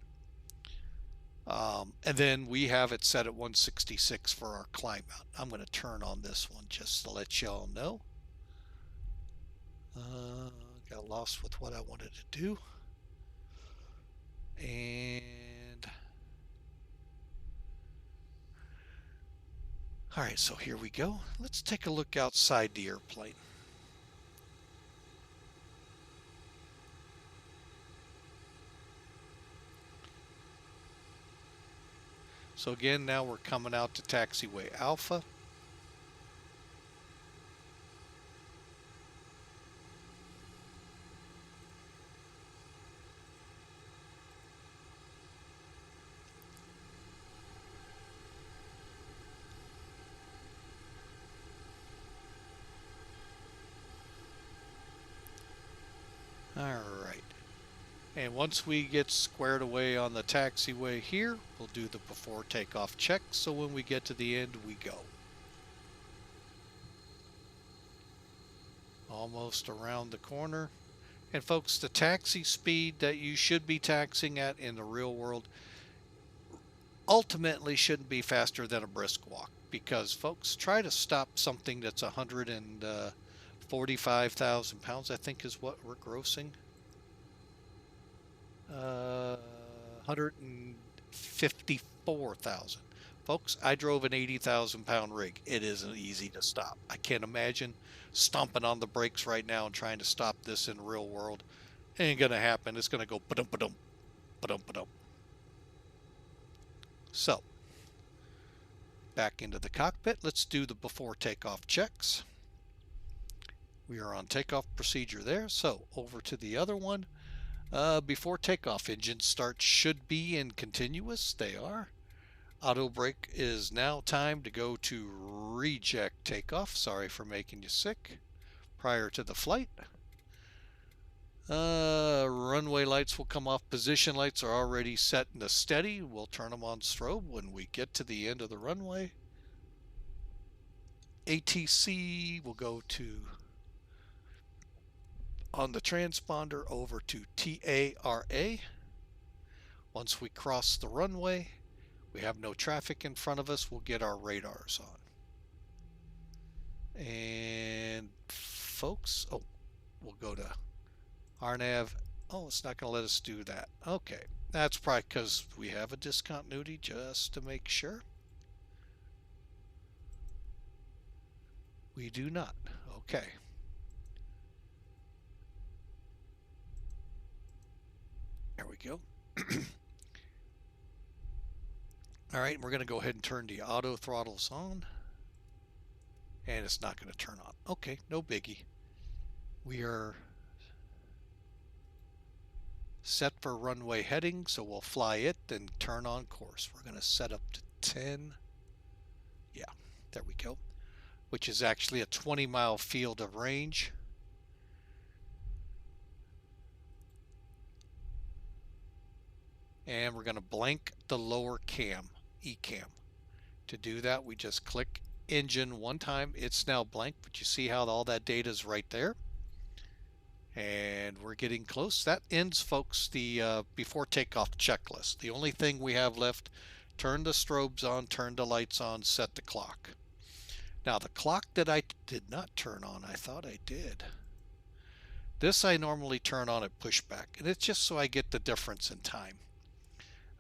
And then we have it set at 166 for our climb out. I'm going to turn on this one just to let y'all know. Got lost with what I wanted to do. And all right, so here we go. Let's take a look outside the airplane. So again, now we're coming out to taxiway Alpha. All right. And once we get squared away on the taxiway here, we'll do the before takeoff check. So when we get to the end, we go. Almost around the corner. And folks, the taxi speed that you should be taxiing at in the real world ultimately shouldn't be faster than a brisk walk. Because folks, try to stop something that's 145,000 pounds, I think is what we're grossing. 154,000. Folks, I drove an 80,000 pound rig. It isn't easy to stop. I can't imagine stomping on the brakes right now and trying to stop this in the real world. It ain't gonna happen. It's gonna go ba-dum ba-dum, ba-dum ba-dum. So, back into the cockpit. Let's do the before takeoff checks. We are on takeoff procedure there. So over to the other one. Before takeoff, engine start should be in continuous. They are. Auto brake is now time to go to reject takeoff. Sorry for making you sick. Prior to the flight. Runway lights will come off. Position lights are already set in the steady. We'll turn them on strobe when we get to the end of the runway. ATC will go to on the transponder over to TARA. Once we cross the runway, we have no traffic in front of us, we'll get our radars on. And folks, we'll go to RNAV. Oh, it's not going to let us do that. Okay, that's probably because we have a discontinuity, just to make sure. We do not. Okay. There we go. All right, we're going to go ahead and turn the auto throttles on. And it's not going to turn on. Okay, no biggie. We are set for runway heading, so we'll fly it, then turn on course. We're going to set up to 10. Yeah, there we go. which is actually a 20-mile field of range. And we're going to blank the lower cam, ECAM. To do that, we just click engine one time. It's now blank, but you see how all that data is right there. And we're getting close. That ends, folks, the before takeoff checklist. The only thing we have left, turn the strobes on, turn the lights on, set the clock. Now the clock that I did not turn on, I thought I did. This I normally turn on at pushback, and it's just so I get the difference in time.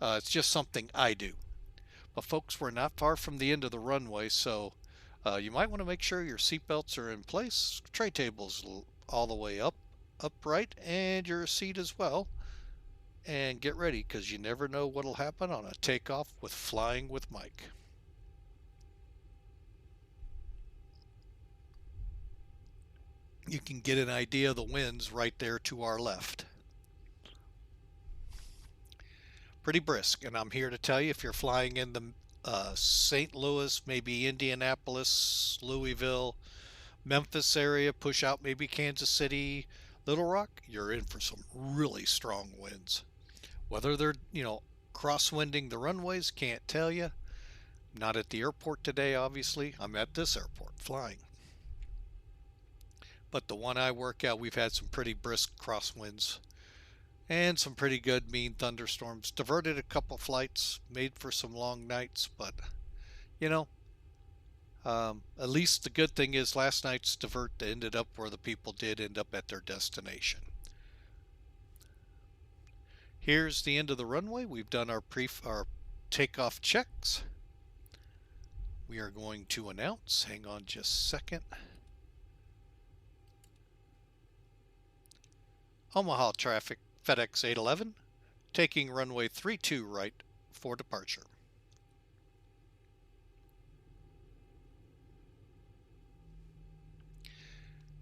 It's just something I do. But folks, we're not far from the end of the runway, so you might want to make sure your seatbelts are in place, tray tables all the way upright, and your seat as well. And get ready, because you never know what'll happen on a takeoff with Flying with Mike. You can get an idea of the winds right there to our left. Pretty brisk, and I'm here to tell you, if you're flying in the St. Louis, maybe Indianapolis, Louisville, Memphis area, push out maybe Kansas City, Little Rock, you're in for some really strong winds. Whether they're, crosswinding the runways, can't tell you. Not at the airport today, obviously. I'm at this airport flying. But the one I work at, we've had some pretty brisk crosswinds and some pretty good mean thunderstorms. Diverted a couple flights, made for some long nights, but at least the good thing is last night's divert ended up where the people did end up at their destination. Here's the end of the runway. We've done our takeoff checks. We are going to announce. Hang on just a second. Omaha traffic, FedEx 811, taking runway 32 right for departure.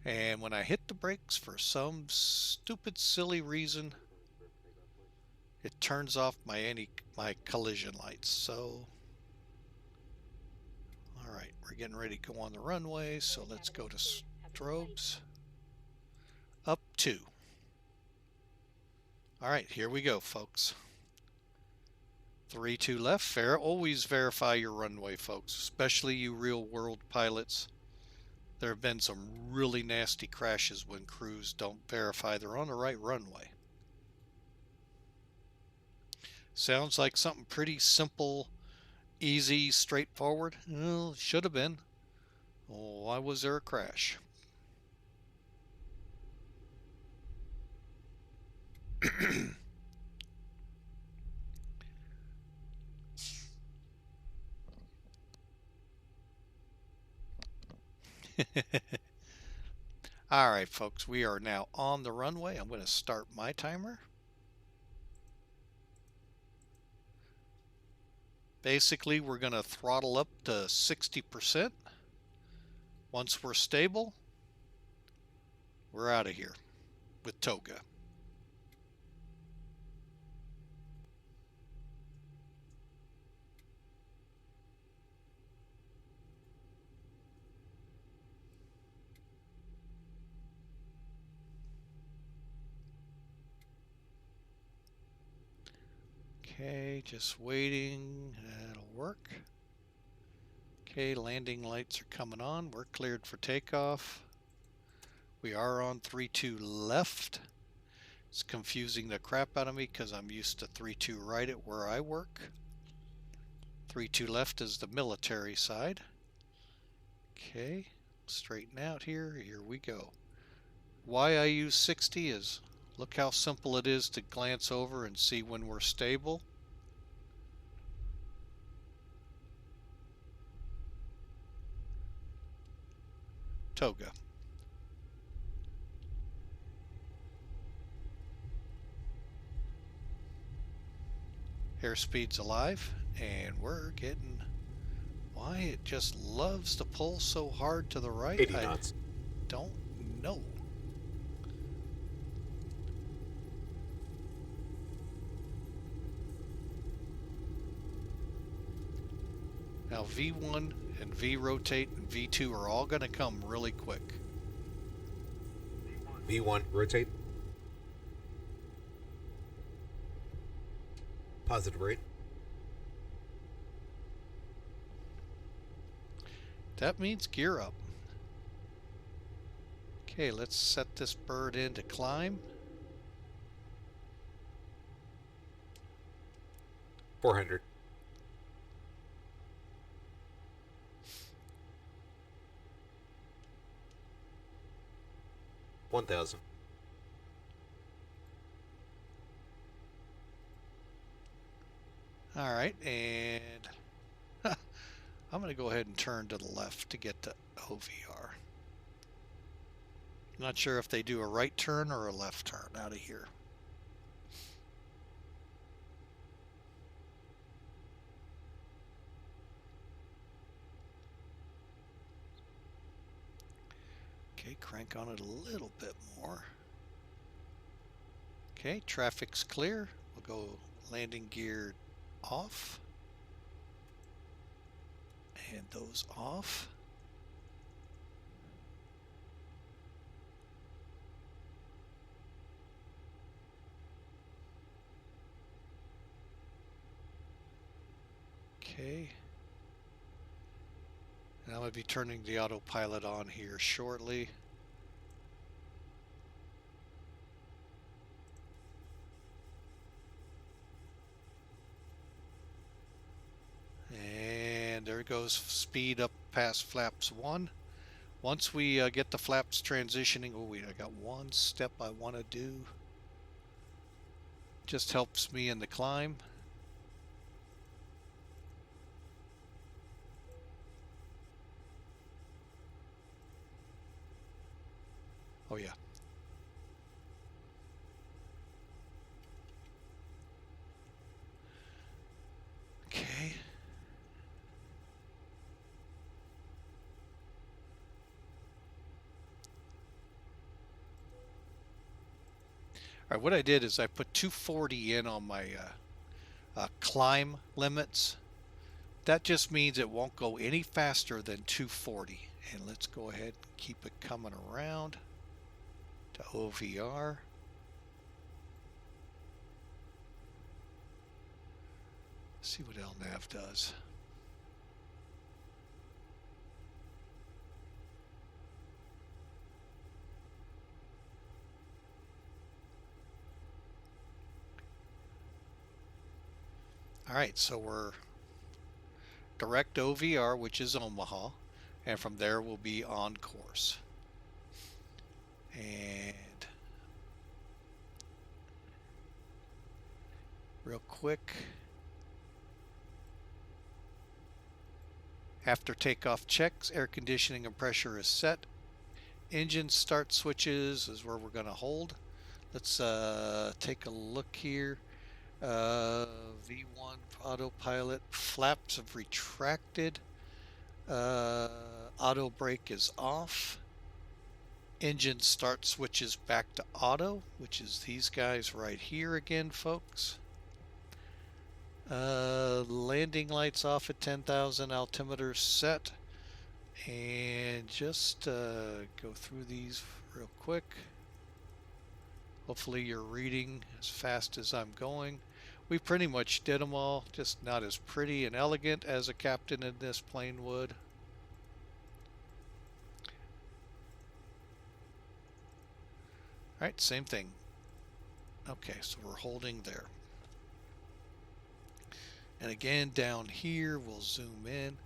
And when I hit the brakes for some stupid, silly reason, it turns off my collision lights. So, all right, we're getting ready to go on the runway. So let's go to strobes. Up 2. All right, here we go, folks. 3-2 left. Always verify your runway, folks, especially you real-world pilots. There have been some really nasty crashes when crews don't verify they're on the right runway. Sounds like something pretty simple, easy, straightforward. Well, should have been. Why was there a crash? All right, folks, we are now on the runway. I'm going to start my timer. Basically, we're going to throttle up to 60%. Once we're stable, we're out of here with Toga. Okay, just waiting. That'll work. Okay, landing lights are coming on. We're cleared for takeoff. We are on 3-2 left. It's confusing the crap out of me because I'm used to 3-2 right at where I work. 3-2 left is the military side. Okay, straighten out here. Here we go. Why I use 60 is look how simple it is to glance over and see when we're stable. Toga. Airspeed's alive, and we're getting... Why it just loves to pull so hard to the right, 80 knots. I don't know. Now V1 and V rotate and V2 are all going to come really quick. V1 rotate. Positive rate. That means gear up. Okay, let's set this bird into climb. 400. 1,000. All right, and I'm going to go ahead and turn to the left to get to OVR. Not sure if they do a right turn or a left turn out of here. Okay, crank on it a little bit more. Okay, traffic's clear. We'll go landing gear off. And those off. Okay. And I'm going to be turning the autopilot on here shortly. And there it goes, speed up past flaps 1. Once we get the flaps transitioning, oh wait, I got one step I want to do. Just helps me in the climb. Oh yeah. Okay. All right, what I did is I put 240 in on my climb limits. That just means it won't go any faster than 240. And let's go ahead and keep it coming around to OVR. See what LNAV does. All right, so we're direct OVR, which is Omaha, and from there we'll be on course. And real quick, after takeoff checks, air conditioning and pressure is set. Engine start switches is where we're going to hold. Let's take a look here. V1 autopilot, flaps have retracted. Auto brake is off. Engine start switches back to auto, which is these guys right here again, folks. Landing lights off at 10,000, altimeter set. And just go through these real quick. Hopefully you're reading as fast as I'm going. We pretty much did them all, just not as pretty and elegant as a captain in this plane would. All right, same thing. Okay, so we're holding there. And again, down here, we'll zoom in.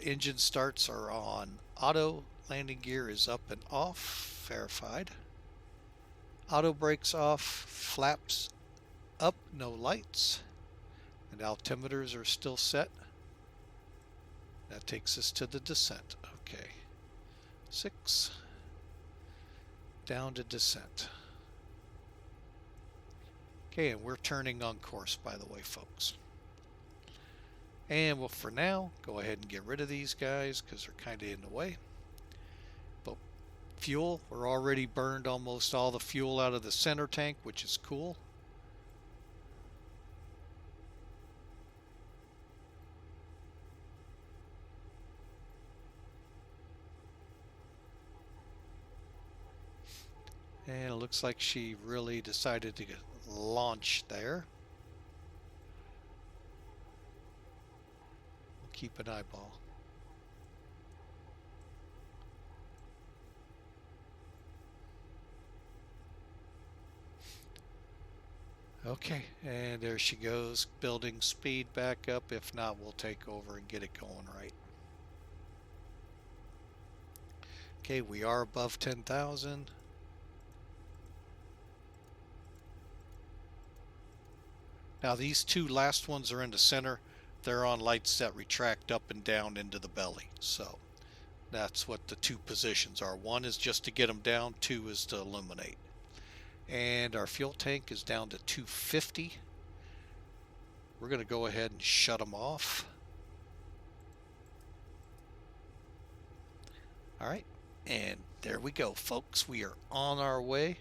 Engine starts are on auto. Landing gear is up and off, verified. Auto brakes off, flaps up, no lights, and altimeters are still set. That takes us to the descent. Okay, 6, down to descent. Okay, and we're turning on course, by the way, folks. And we'll, for now, go ahead and get rid of these guys because they're kind of in the way. But fuel, we're already burned almost all the fuel out of the center tank, which is cool. And it looks like she really decided to launch there. We'll keep an eyeball. Okay, and there she goes, building speed back up. If not, we'll take over and get it going right. Okay, we are above 10,000. Now these two last ones are in the center. They're on lights that retract up and down into the belly. So that's what the two positions are. One is just to get them down, two is to illuminate. And our fuel tank is down to 250. We're going to go ahead and shut them off. All right, and there we go, folks. We are on our way.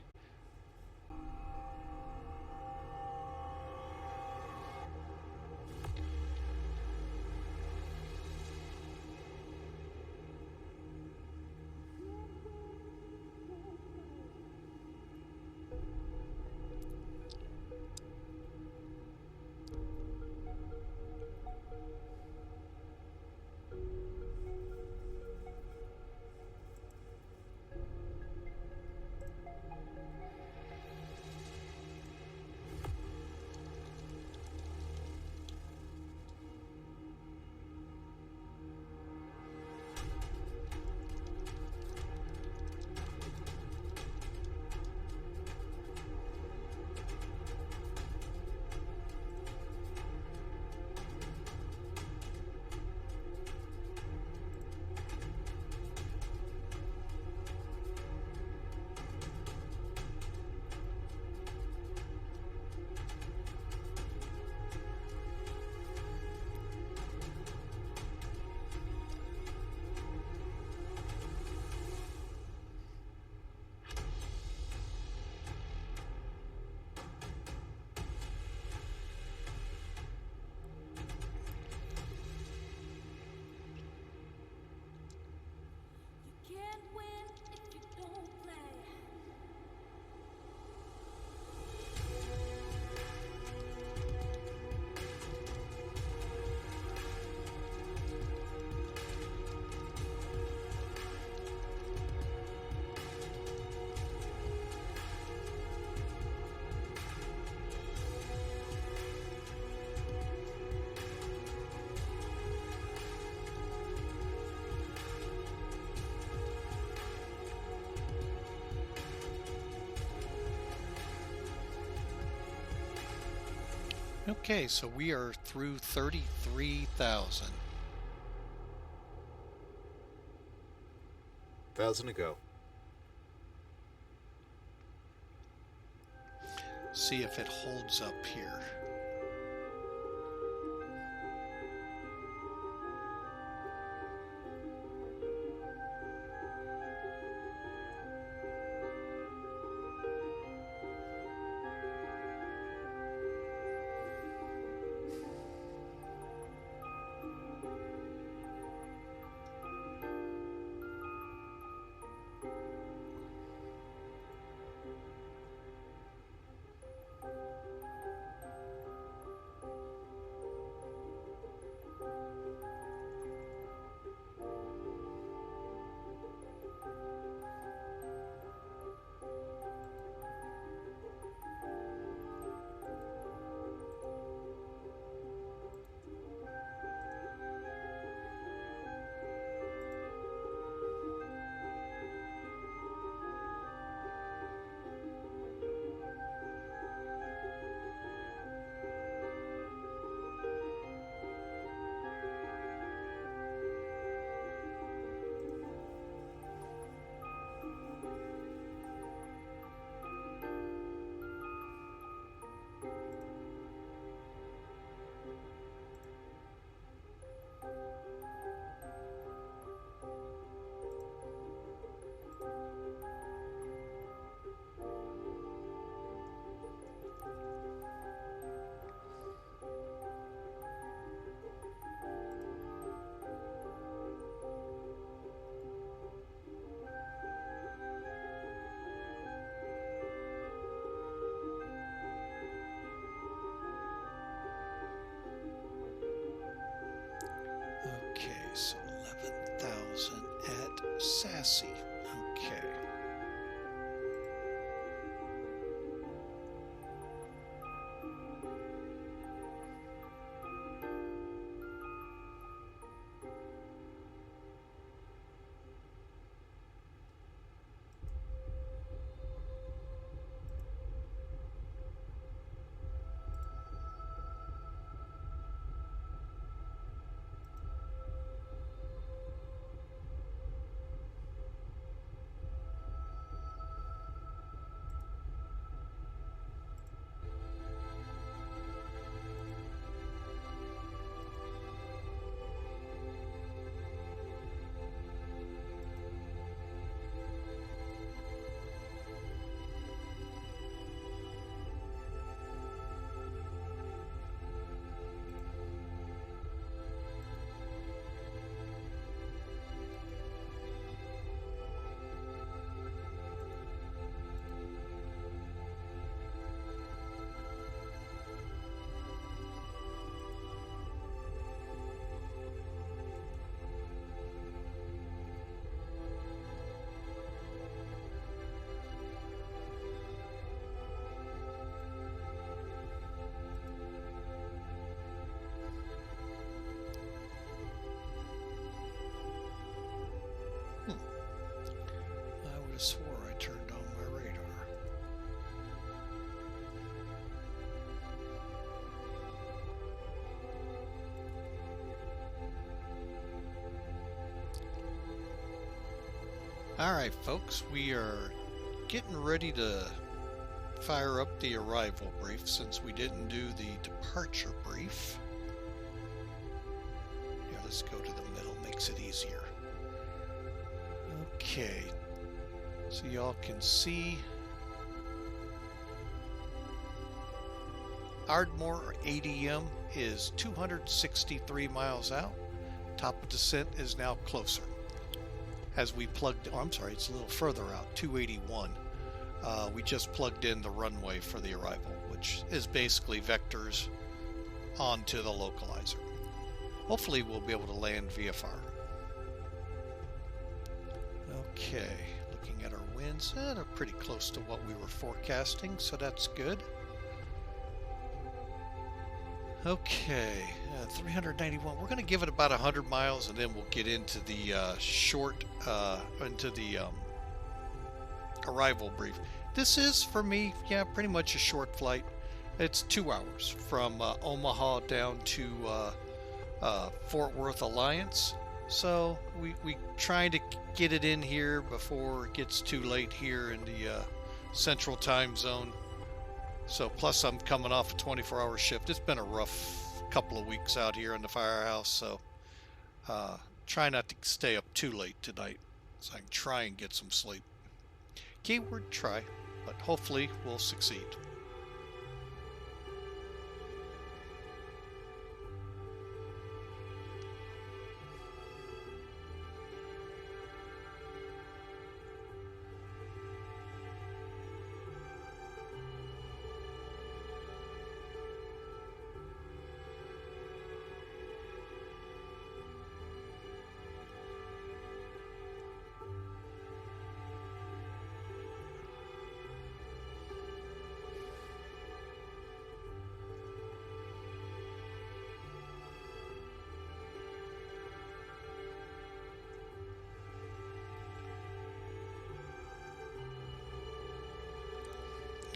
Okay, so we are through 33,000. 1,000 to go. See if it holds up here. sassy. Okay. I would have swore I turned on my radar. Alright folks, we are getting ready to fire up the arrival brief since we didn't do the departure brief. Yeah, let's go to the middle, makes it easier. Okay, so y'all can see Ardmore ADM is 263 miles out. Top of descent is now closer. As we plugged, oh, I'm sorry, it's a little further out, 281. We just plugged in the runway for the arrival, which is basically vectors onto the localizer. Hopefully we'll be able to land VFR. Okay, looking at our winds, they're pretty close to what we were forecasting, so that's good. Okay, 391. We're going to give it about 100 miles, and then we'll get into the arrival brief. This is, for me, yeah, pretty much a short flight. It's 2 hours from Omaha down to Fort Worth Alliance. So we trying to get it in here before it gets too late here in the Central Time Zone. So plus I'm coming off a 24-hour shift. It's been a rough couple of weeks out here in the firehouse, so try not to stay up too late tonight so I can try and get some sleep. Keyword try, but hopefully we'll succeed.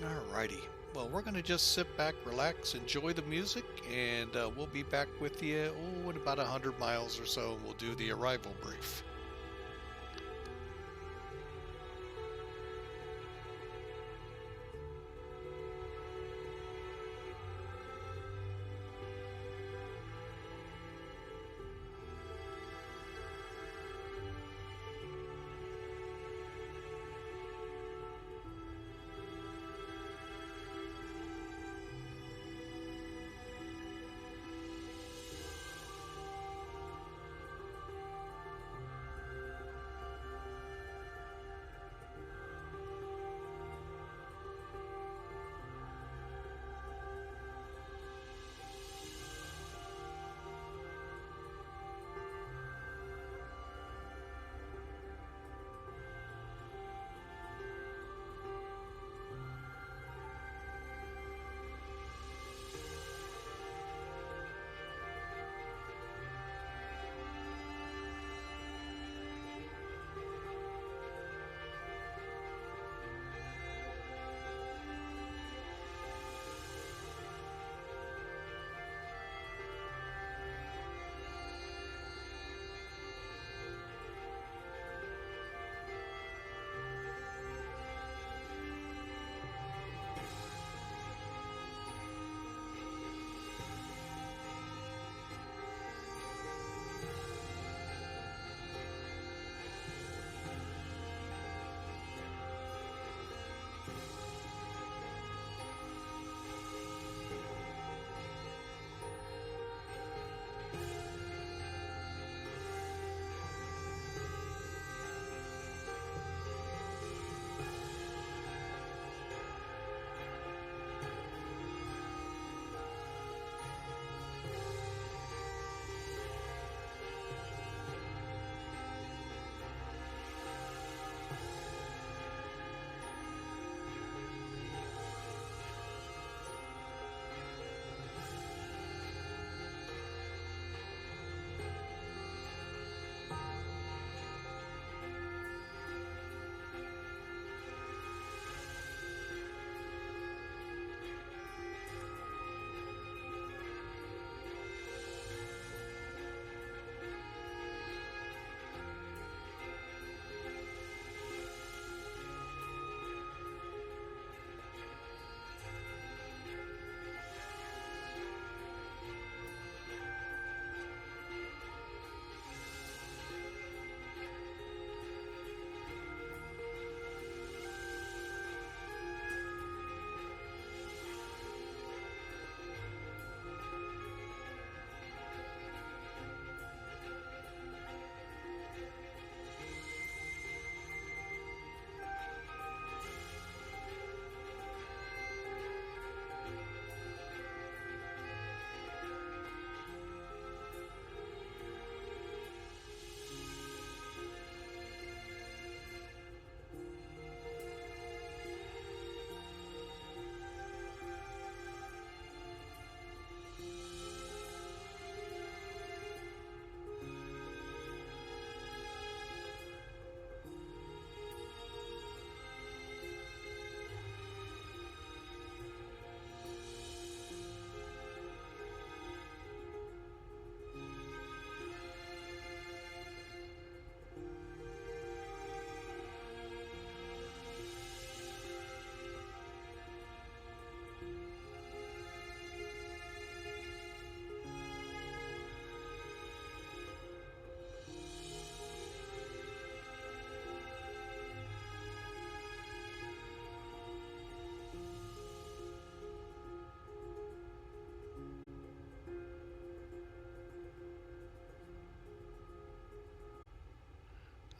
Alrighty, well, we're going to just sit back, relax, enjoy the music, and we'll be back with you in about 100 miles or so, and we'll do the arrival brief.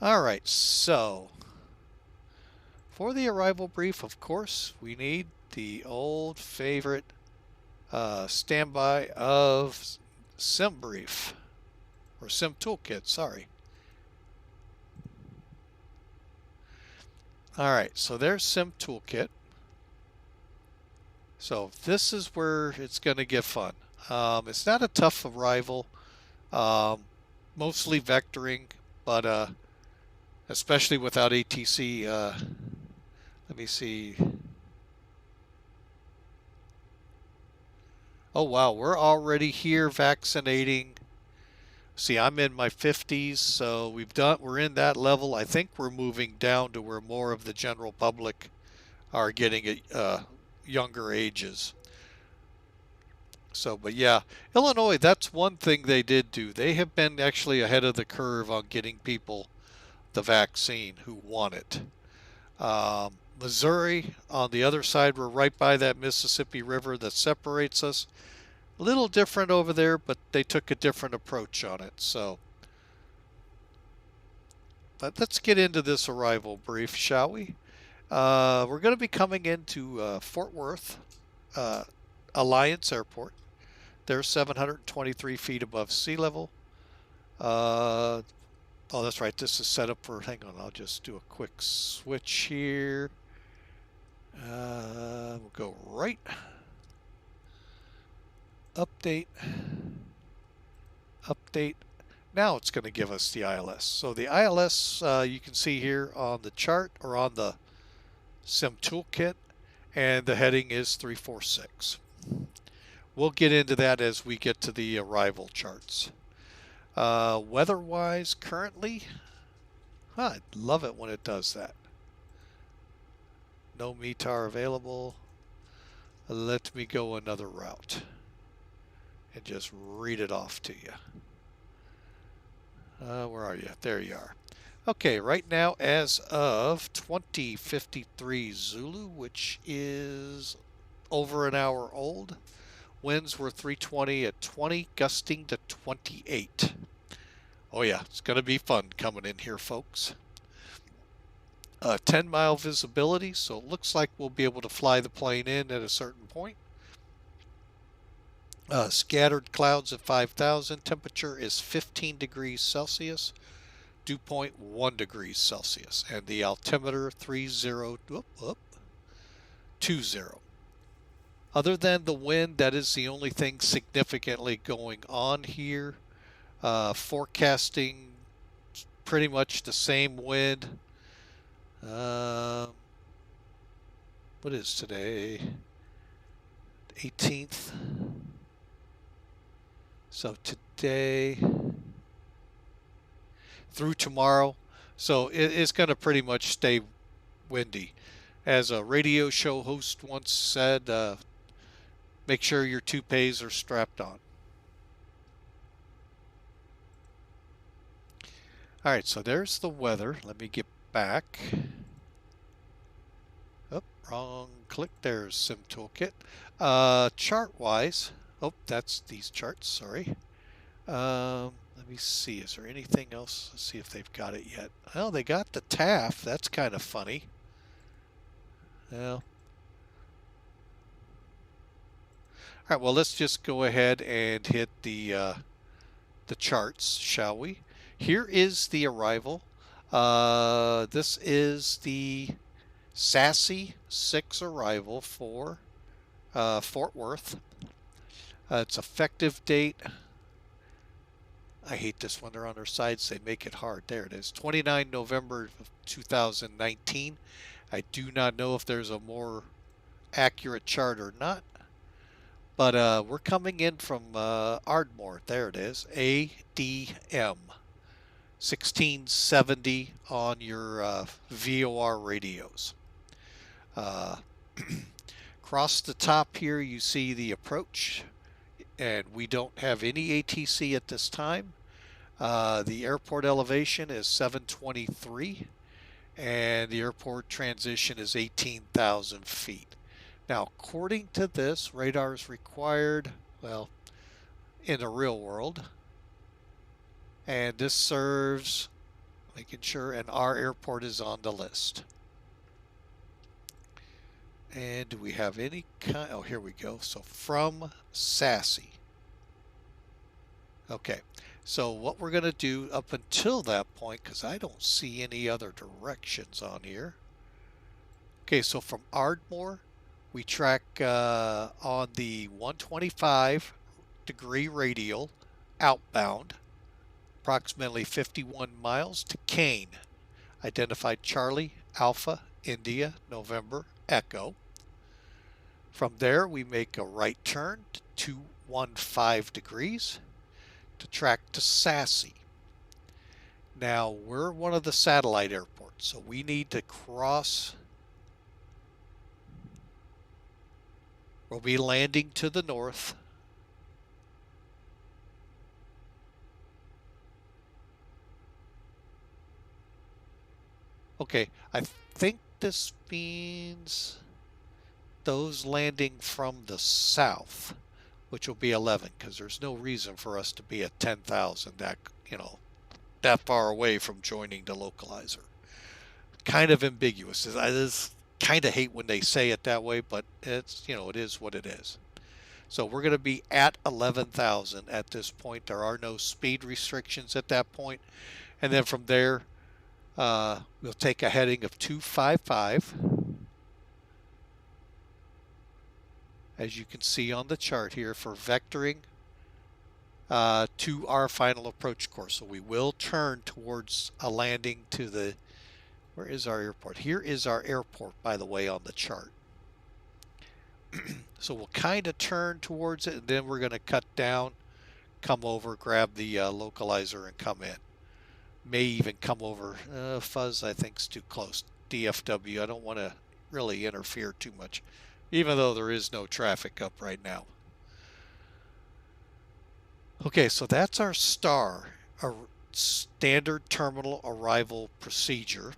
All right, so for the arrival brief, of course, we need the old favorite standby of Sim Brief, or Sim Toolkit, sorry. All right, so there's Sim Toolkit. So this is where it's going to get fun. It's not a tough arrival, mostly vectoring, but especially without ATC. Let me see. Oh wow, we're already here vaccinating. See, I'm in my 50s, so we're in that level. I think we're moving down to where more of the general public are getting at younger ages. So, but yeah, Illinois, that's one thing they did do. They have been actually ahead of the curve on getting people the vaccine who want it. Missouri, on the other side, we're right by that Mississippi River that separates us. A little different over there, but they took a different approach on it. So, but let's get into this arrival brief, shall we? We're going to be coming into Fort Worth Alliance Airport. They're 723 feet above sea level. Oh, that's right. This is set up for, hang on, I'll just do a quick switch here. We'll go right. Update. Update. Now it's going to give us the ILS. So the ILS you can see here on the chart or on the Sim Toolkit, and the heading is 346. We'll get into that as we get to the arrival charts. Weather-wise, currently, I love it when it does that. No METAR available. Let me go another route and just read it off to you. Where are you? There you are. Okay, right now as of 2053 Zulu, which is over an hour old, winds were 320 at 20, gusting to 28. Oh yeah, it's going to be fun coming in here, folks. 10-mile visibility, so it looks like we'll be able to fly the plane in at a certain point. Scattered clouds at 5,000. Temperature is 15 degrees Celsius. Dew point 1 degrees Celsius. And the altimeter 20. Other than the wind, that is the only thing significantly going on here. Forecasting pretty much the same wind. What is today? 18th. So today through tomorrow. So it's going to pretty much stay windy. As a radio show host once said, make sure your toupees are strapped on. All right, so there's the weather. Let me get back. Oh, wrong click. There's Sim Toolkit. Chart-wise, oh, that's these charts, sorry. Let me see, is there anything else? Let's see if they've got it yet. Well, they got the TAF. That's kind of funny. Well, all right, well, let's just go ahead and hit the charts, shall we? Here is the arrival. This is the Sassy 6 arrival for Fort Worth. It's effective date. I hate this when they're on their sides. They make it hard. There it is. 29 November of 2019. I do not know if there's a more accurate chart or not. But we're coming in from Ardmore. There it is. ADM. 1670 on your VOR radios. Across the top here you see the approach, and we don't have any ATC at this time. The airport elevation is 723, and the airport transition is 18,000 feet. Now, according to this, radar is required, well, in the real world, and this serves, making sure, and our airport is on the list. And do we have any kind? Oh, here we go. So from Sassy. Okay, so what we're going to do up until that point, because I don't see any other directions on here. Okay, so from Ardmore, we track on the 125-degree radial outbound, approximately 51 miles to Kane. Identified Charlie, Alpha, India, November, Echo. From there, we make a right turn to 215 degrees to track to Sassy. Now, we're one of the satellite airports, so we need to cross. We'll be landing to the north. Okay, I think this means those landing from the south, which will be 11, because there's no reason for us to be at 10,000 that far away from joining the localizer. Kind of ambiguous. I just kind of hate when they say it that way, but it's, it is what it is. So we're going to be at 11,000 at this point. There are no speed restrictions at that point. And then from there, we'll take a heading of 255. As you can see on the chart here, for vectoring to our final approach course. So we will turn towards a landing to the, where is our airport? Here is our airport, by the way, on the chart. So we'll kind of turn towards it, and then we're going to cut down, come over, grab the localizer, and come in. May even come over. Fuzz, I think, is too close. DFW, I don't want to really interfere too much, even though there is no traffic up right now. Okay, so that's our STAR, a standard terminal arrival procedure.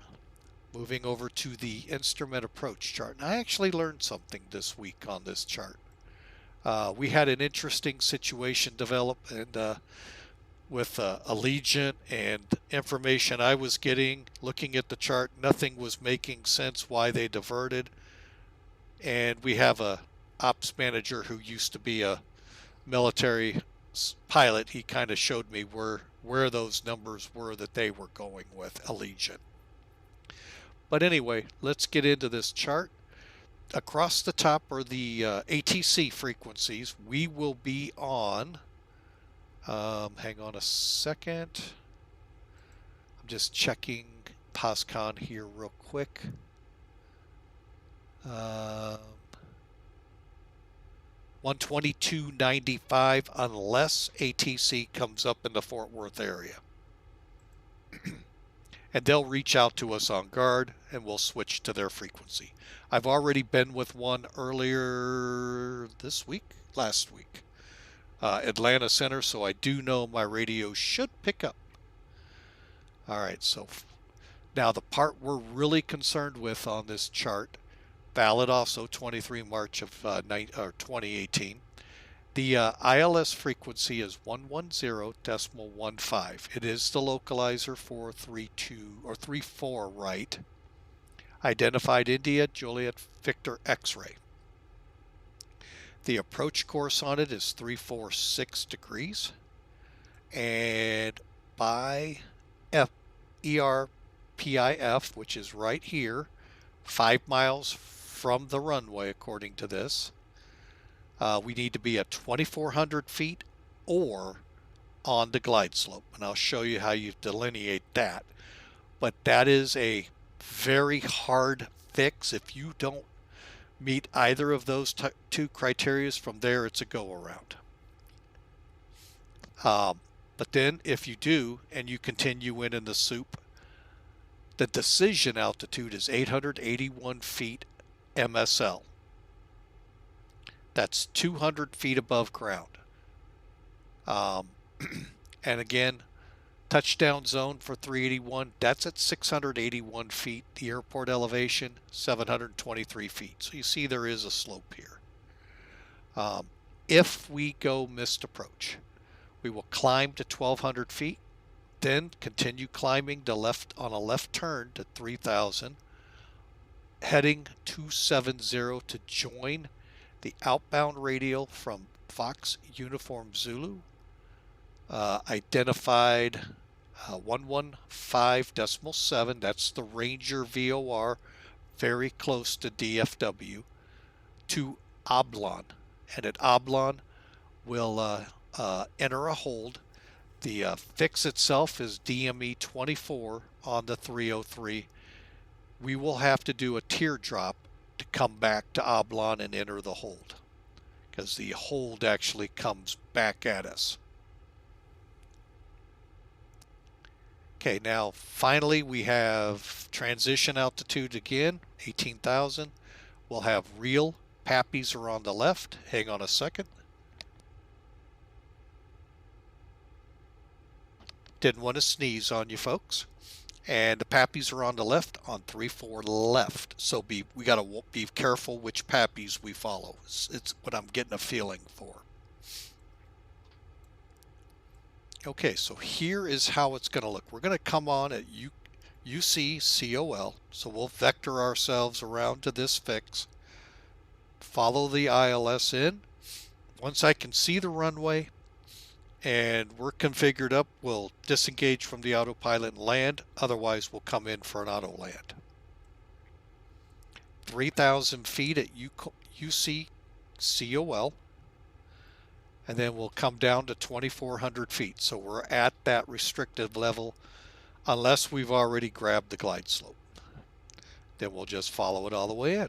Moving over to the instrument approach chart. And I actually learned something this week on this chart. We had an interesting situation develop, and with Allegiant and information I was getting, looking at the chart, nothing was making sense why they diverted. And we have a ops manager who used to be a military pilot. He kind of showed me where those numbers were that they were going with Allegiant. But anyway, let's get into this chart. Across the top are the ATC frequencies. We will be on, hang on a second. I'm just checking POSCON here real quick. 122.95 unless ATC comes up in the Fort Worth area. And they'll reach out to us on guard, and we'll switch to their frequency. I've already been with one earlier last week, Atlanta Center, so I do know my radio should pick up. All right, so now the part we're really concerned with on this chart, valid also 23 March of 2018. The ILS frequency is 110.15. It is the localizer 432 or 34 right. Identified India, Juliet, Victor, X-ray. The approach course on it is 346 degrees. And by ERPIF, which is right here, 5 miles from the runway according to this, we need to be at 2,400 feet or on the glide slope. And I'll show you how you delineate that. But that is a very hard fix. If you don't meet either of those two criteria, from there it's a go-around. But then if you do, and you continue in the soup, the decision altitude is 881 feet MSL. That's 200 feet above ground. And again, touchdown zone for 381, that's at 681 feet. The airport elevation, 723 feet. So you see there is a slope here. If we go missed approach, we will climb to 1,200 feet. Then continue climbing to left on a left turn to 3000, heading 270 to join the outbound radial from Fox Uniform Zulu, identified 115.7, that's the Ranger VOR, very close to DFW, to Oblon. And at Oblon, we'll enter a hold. The fix itself is DME 24 on the 303. We will have to do a teardrop to come back to Oblon and enter the hold, because the hold actually comes back at us. Okay, now finally we have transition altitude again, 18,000. We'll have real pappies are on the left. Hang on a second. Didn't want to sneeze on you folks. And the pappies are on the left on 3-4 left. So we got to be careful which pappies we follow. It's what I'm getting a feeling for. Okay, so here is how it's going to look. We're going to come on at UCCOL. So we'll vector ourselves around to this fix. Follow the ILS in. Once I can see the runway and we're configured up, we'll disengage from the autopilot and land. Otherwise, we'll come in for an auto land. 3,000 feet at UCCOL. And then we'll come down to 2,400 feet. So we're at that restrictive level unless we've already grabbed the glide slope. Then we'll just follow it all the way in.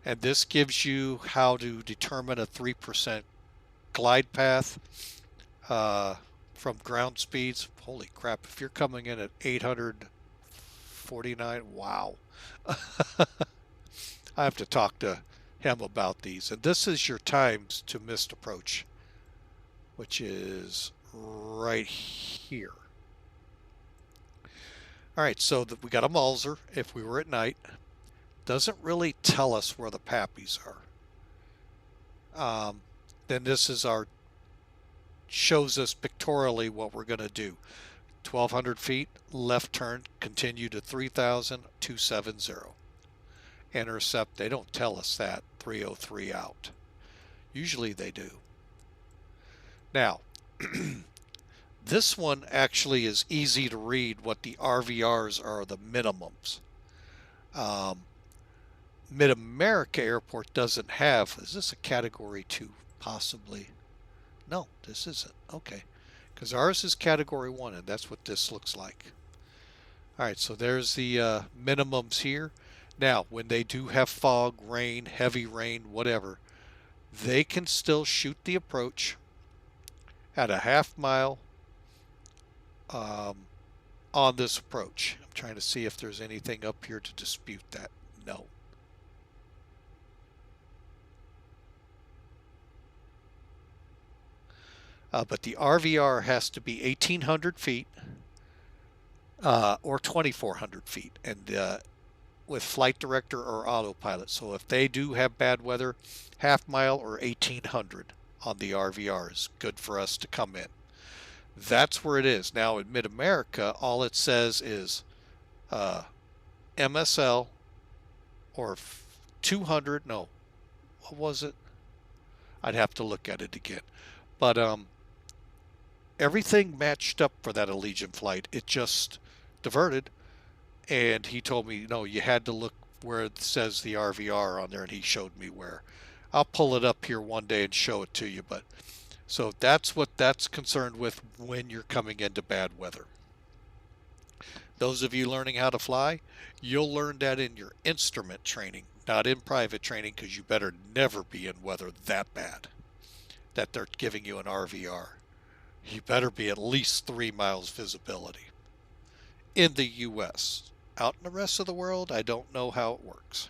And this gives you how to determine a 3% glide path from ground speeds. Holy crap, if you're coming in at 849, wow. I have to talk to him about these. And this is your times to missed approach, which is right here. All right, so we got a Mulser if we were at night. Doesn't really tell us where the pappies are. Then this is shows us pictorially what we're going to do. 1,200 feet, left turn, continue to 3,000, 270. Intercept, they don't tell us that, 303 out. Usually they do. Now, this one actually is easy to read what the RVRs are, the minimums. Mid-America Airport doesn't have, is this a Category 2 possibly? No, this isn't. Okay. Because ours is Category 1 and that's what this looks like. Alright, so there's the minimums here. Now, when they do have fog, rain, heavy rain, whatever, they can still shoot the approach at a half mile on this approach. I'm trying to see if there's anything up here to dispute that. No. But the RVR has to be 1,800 feet or 2,400 feet, and with flight director or autopilot. So if they do have bad weather, half mile or 1,800 on the RVR is good for us to come in. That's where it is. Now in Mid-America, all it says is MSL or 200. No, what was it? I'd have to look at it again. But everything matched up for that Allegiant flight. It just diverted, and he told me, no, you had to look where it says the RVR on there, and he showed me where. I'll pull it up here one day and show it to you. But so that's what that's concerned with when you're coming into bad weather. Those of you learning how to fly, you'll learn that in your instrument training, not in private training, because you better never be in weather that bad that they're giving you an RVR. You better be at least 3 miles visibility in the US. Out in the rest of the world, I don't know how it works.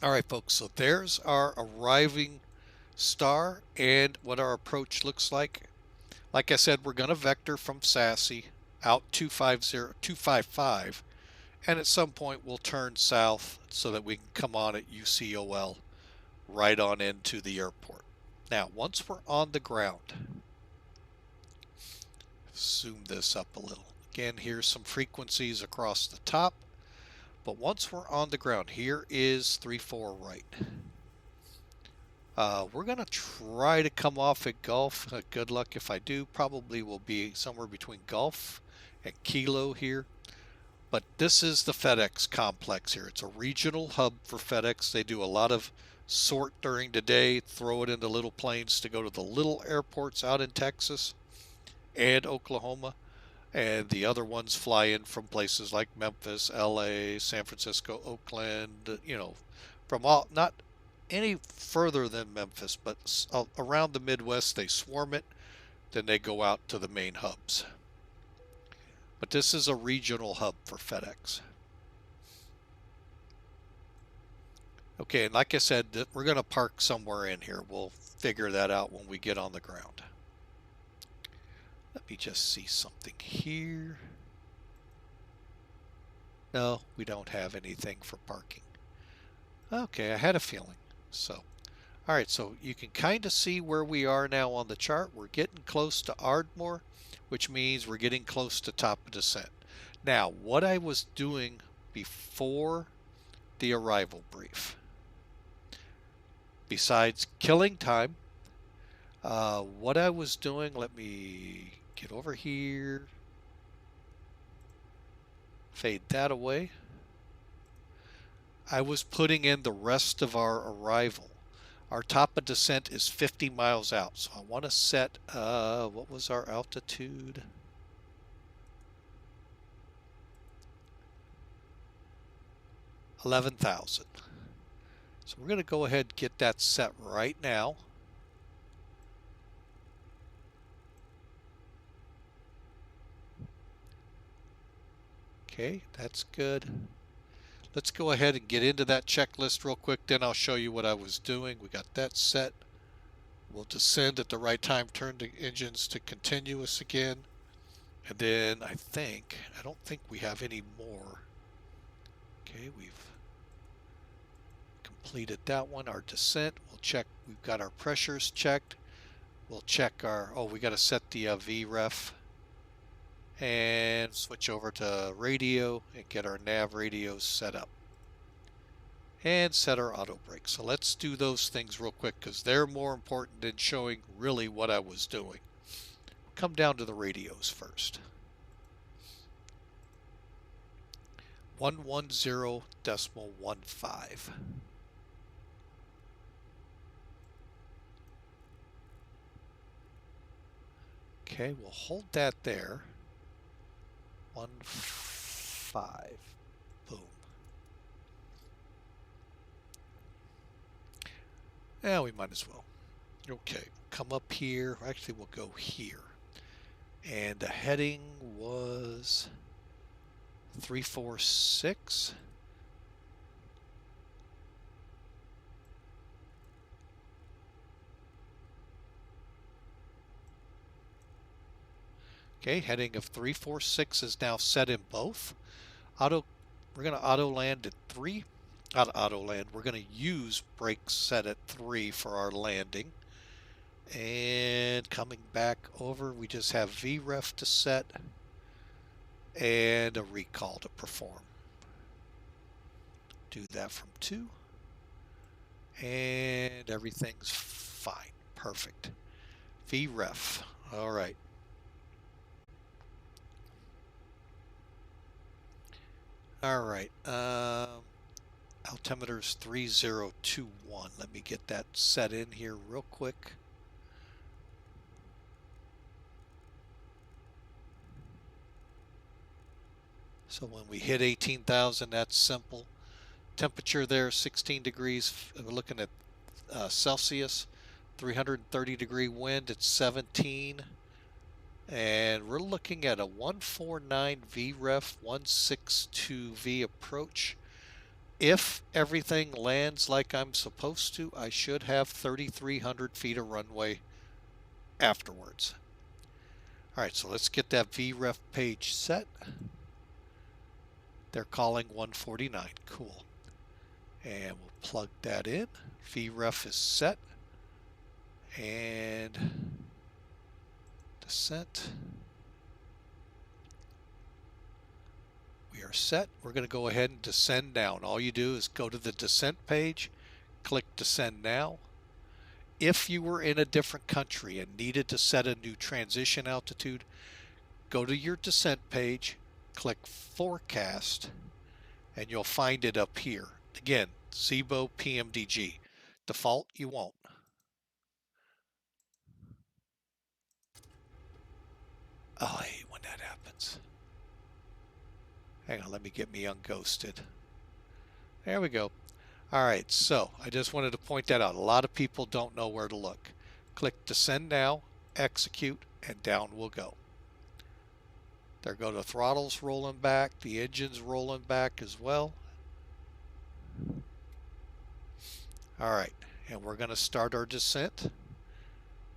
All right, folks, so there's our arriving star and what our approach looks like. Like I said, we're going to vector from Sassy out 255 And at some point we'll turn south so that we can come on at UCOL right on into the airport. Now, once we're on the ground, zoom this up a little. Again, here's some frequencies across the top. But once we're on the ground, here is 34 right. We're going to try to come off at Gulf. Good luck if I do. Probably will be somewhere between Gulf and Kilo here. But this is the FedEx complex here. It's a regional hub for FedEx. They do a lot of sort during the day, throw it into little planes to go to the little airports out in Texas and Oklahoma. And the other ones fly in from places like Memphis, LA, San Francisco, Oakland, from all, not any further than Memphis, but around the Midwest, they swarm it. Then they go out to the main hubs. But this is a regional hub for FedEx. Okay, and like I said, we're going to park somewhere in here. We'll figure that out when we get on the ground. Let me just see something here. No, we don't have anything for parking. Okay, I had a feeling. So, all right, so you can kind of see where we are now on the chart. We're getting close to Ardmore, which means we're getting close to top of descent. Now, what I was doing before the arrival brief, besides killing time, what I was doing, let me get over here, fade that away. I was putting in the rest of our arrival. Our top of descent is 50 miles out, so I want to set, what was our altitude? $11,000. So we're going to go ahead and get that set right now. Okay, that's good. Let's go ahead and get into that checklist real quick, then I'll show you what I was doing. We got that set. We'll descend at the right time, turn the engines to continuous again. And then I don't think we have any more. Okay, we've completed that one. Our descent, we'll check, we've got our pressures checked. We'll check we got to set the VREF and switch over to radio and get our nav radios set up and set our auto brake. So let's do those things real quick because they're more important than showing really what I was doing. Come down to the radios first. 110.15. Okay, we'll hold that there. 15. Boom. Yeah, we might as well. Okay, come up here. Actually, we'll go here. And the heading was 346. Okay, heading of 346 is now set in both. We're going to auto land at 3. Not auto land, we're going to use brakes set at 3 for our landing. And coming back over, we just have VREF to set and a recall to perform. Do that from 2. And everything's fine. Perfect. VREF. All right. All right, altimeter's 3021. Let me get that set in here real quick. So when we hit 18,000, that's simple. Temperature there, 16 degrees. We're looking at Celsius, 330 degree wind at 17. And we're looking at a 149 VREF, 162 V approach. If everything lands like I'm supposed to, I should have 3,300 feet of runway afterwards. All right, so let's get that VREF page set. They're calling 149. Cool. And we'll plug that in. VREF is set. And descent. We are set. We're going to go ahead and descend down. All you do is go to the descent page, click descend now. If you were in a different country and needed to set a new transition altitude, go to your descent page, click forecast, and you'll find it up here. Again, Zibo PMDG. Default, you won't. Oh, I hate when that happens. Hang on, let me get me unghosted. There we go. All right, so I just wanted to point that out. A lot of people don't know where to look. Click descend now, execute, and down we'll go. There go the throttles rolling back, the engine's rolling back as well. All right, and we're going to start our descent.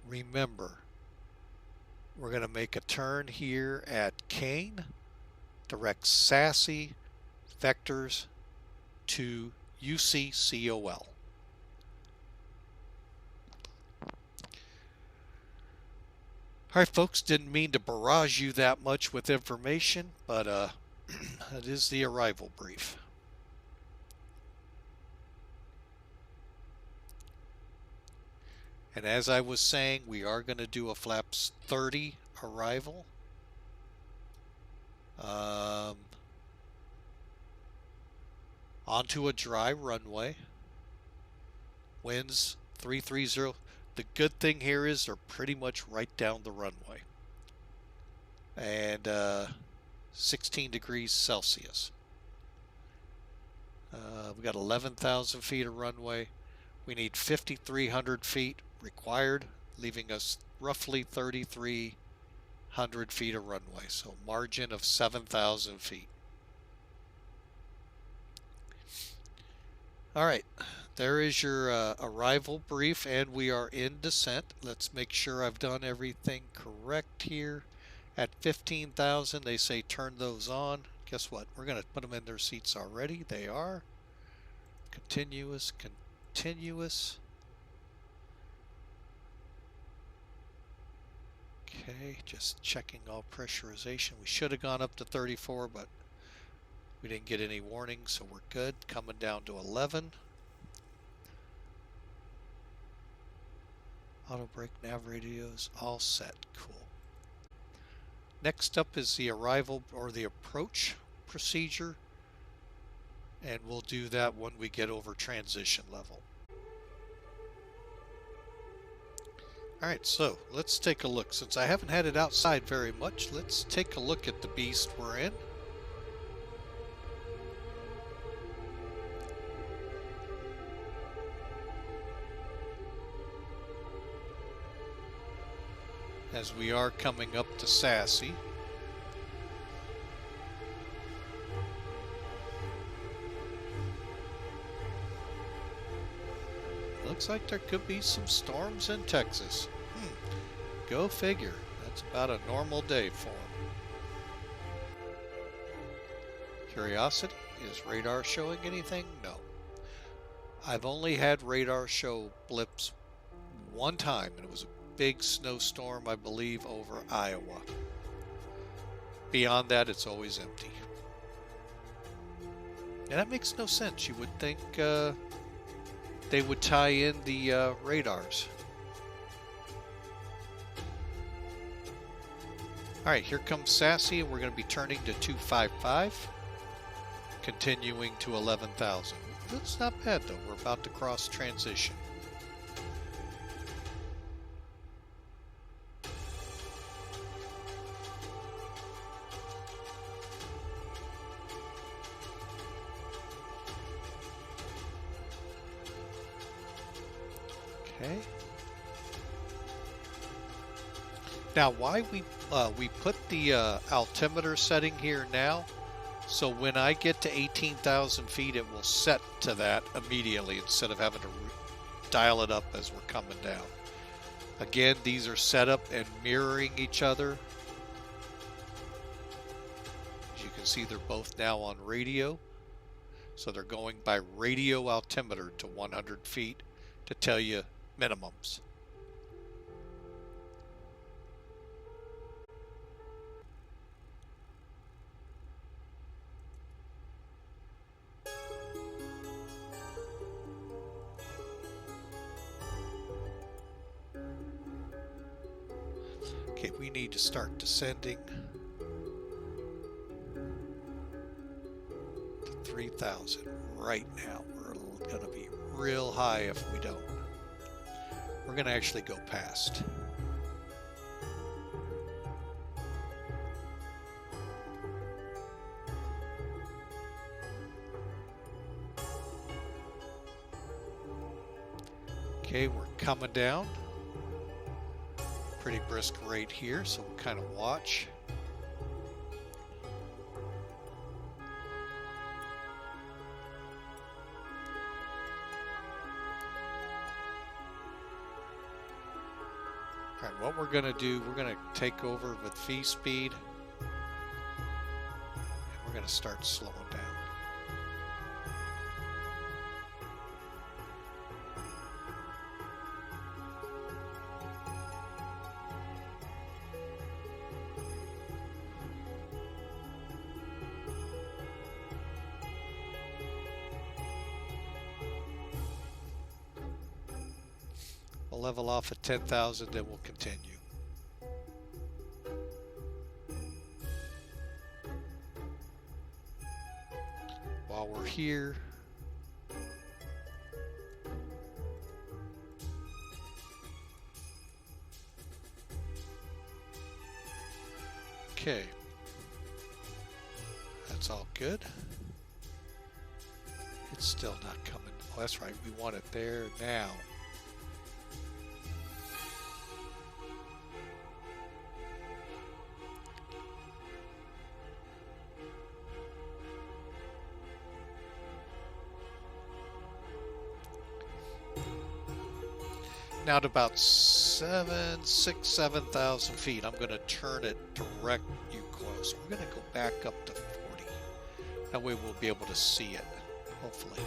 Remember, we're going to make a turn here at Kane, direct SASE vectors to UCCOL. All right, folks, didn't mean to barrage you that much with information, but it is the arrival brief. And as I was saying, we are going to do a flaps 30 arrival. Onto a dry runway. Winds 330. The good thing here is they're pretty much right down the runway. And 16 degrees Celsius. We've got 11,000 feet of runway. We need 5,300 feet required, leaving us roughly 3,300 feet of runway. So margin of 7,000 feet. All right, there is your arrival brief, and we are in descent. Let's make sure I've done everything correct here. At 15,000, they say turn those on. Guess what? We're going to put them in their seats already. They are. Continuous, continuous. Okay, just checking all pressurization. We should have gone up to 34, but we didn't get any warnings, so we're good. Coming down to 11. Auto brake, nav radios, all set. Cool. Next up is the arrival or the approach procedure, and we'll do that when we get over transition level. All right, so let's take a look. Since I haven't had it outside very much, let's take a look at the beast we're in. As we are coming up to SASE. Looks like there could be some storms in Texas. Go figure. That's about a normal day for them. Curiosity, is radar showing anything? No. I've only had radar show blips one time, and it was a big snowstorm, I believe, over Iowa. Beyond that, it's always empty. And that makes no sense. You would think they would tie in the radars. Alright, here comes SASE, and we're going to be turning to 255, continuing to 11,000. That's not bad though, we're about to cross transition. Okay. Now, why we put the altimeter setting here now, so when I get to 18,000 feet, it will set to that immediately instead of having to dial it up as we're coming down. Again, these are set up and mirroring each other. As you can can see they're both now on radio. So they're going by radio altimeter to 100 feet to tell you minimums. Okay, we need to start descending to 3,000 right now. We're going to be real high if we don't. We're going to actually go past. Okay, we're coming down. Pretty brisk rate here, so we'll kind of watch. All right, what we're going to do, we're going to take over with V speed. And we're going to start slowing down. We'll level off at 10,000, then we'll continue. While we're here, okay, that's all good. It's still not coming. Oh, that's right, we want it there now. Now at about 7,000 feet, I'm going to turn it direct you close. We're going to go back up to 40. That way we'll be able to see it, hopefully.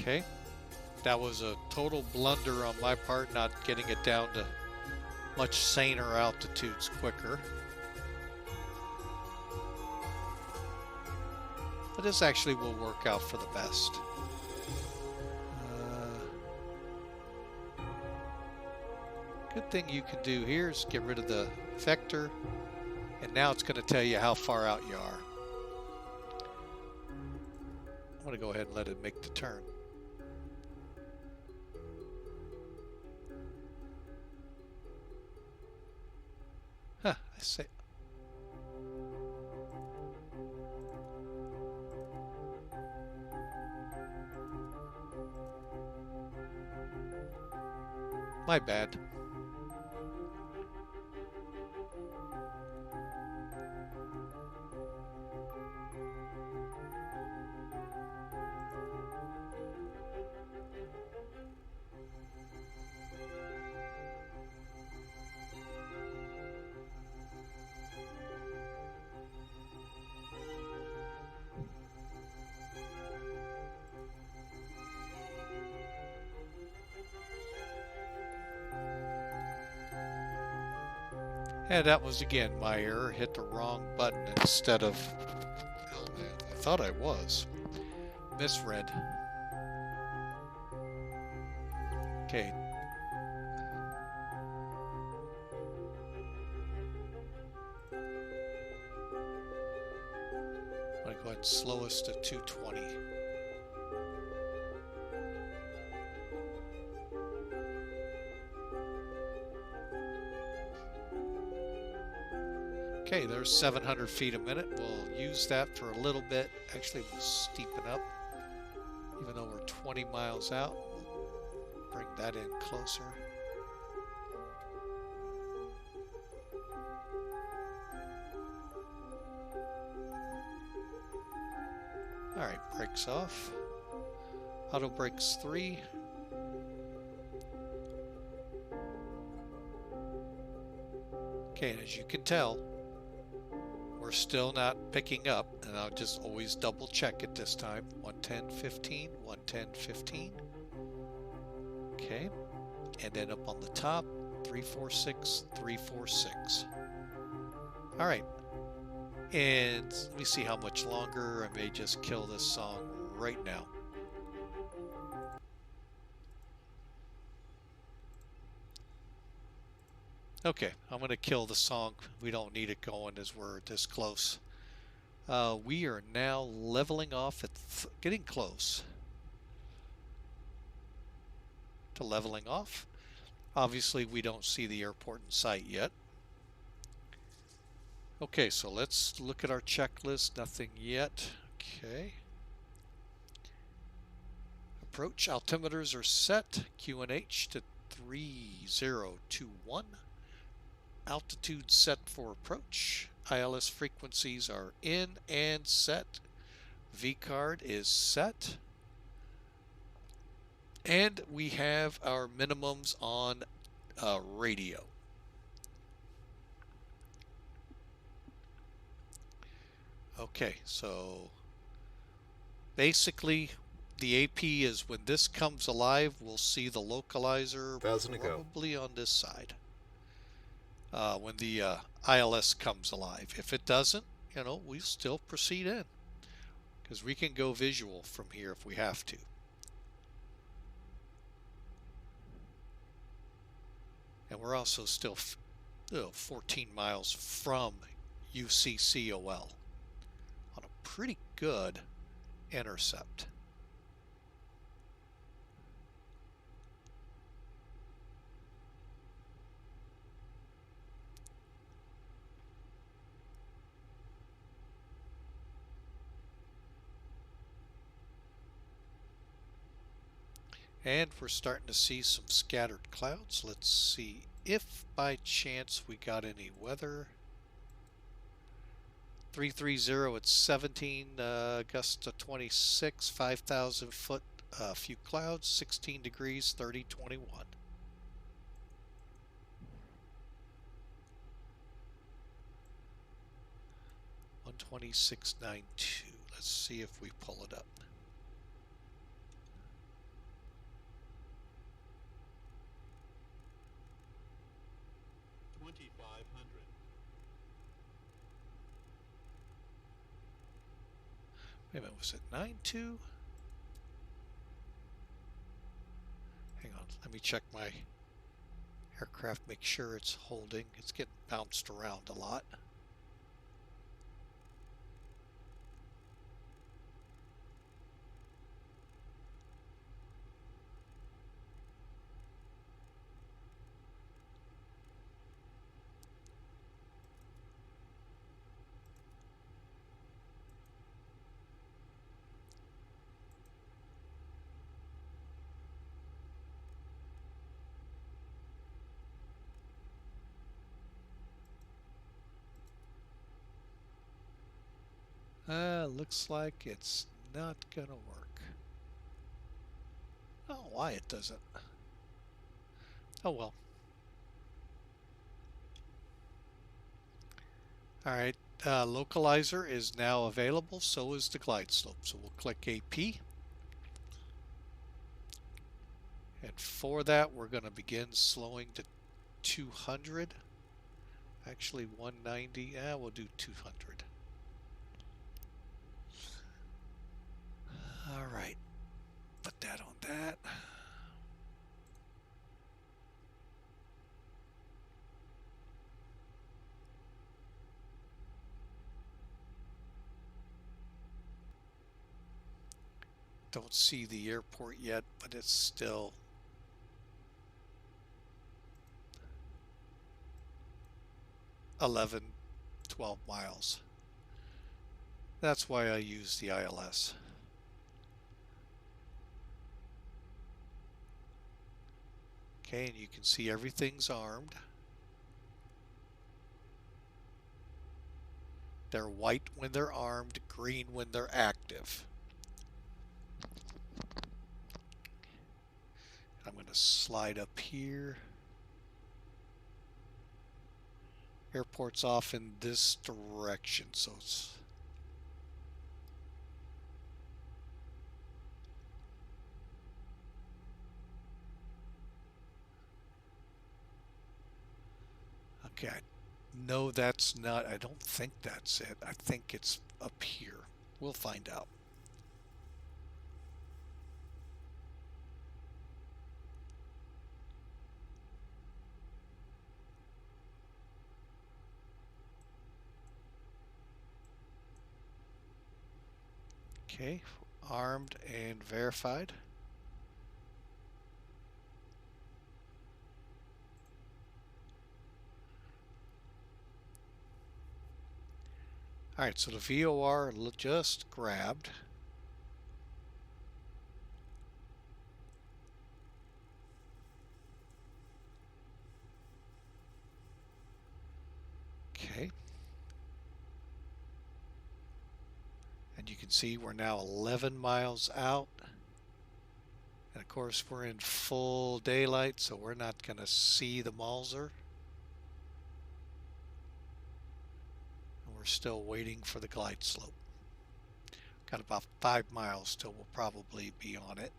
Okay, that was a total blunder on my part, not getting it down to much saner altitudes quicker. But this actually will work out for the best. Good thing you can do here is get rid of the vector, and now it's going to tell you how far out you are. I'm going to go ahead and let it make the turn. Huh, I say. My bad. And that was again my error. Hit the wrong button instead of. Oh man, I thought I was. Misread. Okay. I'm going to go ahead and slow us to 220. Okay, there's 700 feet a minute. We'll use that for a little bit. Actually, we'll steepen up. Even though we're 20 miles out, we'll bring that in closer. brakes off. Auto brakes 3. Okay, and as you can tell, we're still not picking up, and I'll just always double check it this time. 110.15, 110.15. Okay, and then up on the top, 346, 346. All right, and let me see how much longer. I may just kill this song right now. Okay, I'm going to kill the song. We don't need it going as we're this close. We are now leveling off at getting close to leveling off. Obviously, we don't see the airport in sight yet. Okay, so let's look at our checklist. Nothing yet. Okay. Approach altimeters are set. QNH to 3021. Altitude set for approach. ILS frequencies are in and set. VCARD is set. And we have our minimums on radio. Okay, so basically the AP is when this comes alive, we'll see the localizer probably on this side. When the ILS comes alive. If it doesn't, you know, we still proceed in because we can go visual from here if we have to. And we're also still 14 miles from UCCOL on a pretty good intercept. And we're starting to see some scattered clouds. Let's see if by chance we got any weather. 330 at 17, gust to 26, 5,000 foot, few clouds, 16 degrees, 30, 21. One 26.92. Let's see if we pull it up. Wait a minute, was it 9.2? Hang on, let me check my aircraft, make sure it's holding. It's getting bounced around a lot. Looks like it's not gonna work. Oh, why it doesn't? Oh well. Alright, localizer is now available, so is the glide slope. So we'll click AP. And for that, we're going to begin slowing to 200. Actually, 190. We'll do 200. All right. Put that on that. Don't see the airport yet, but it's still 11, 12 miles. That's why I use the ILS. Okay, and you can see everything's armed. They're white when they're armed, green when they're active. I'm going to slide up here. Airport's off in this direction, so it's okay. I know that's not, I don't think that's it. I think it's up here. We'll find out. Okay, armed and verified. All right, so the VOR just grabbed. Okay. And you can see we're now 11 miles out. And of course, we're in full daylight, so we're not going to see the Mauser. And we're still waiting for the glide slope. Got about 5 miles till we'll probably be on it.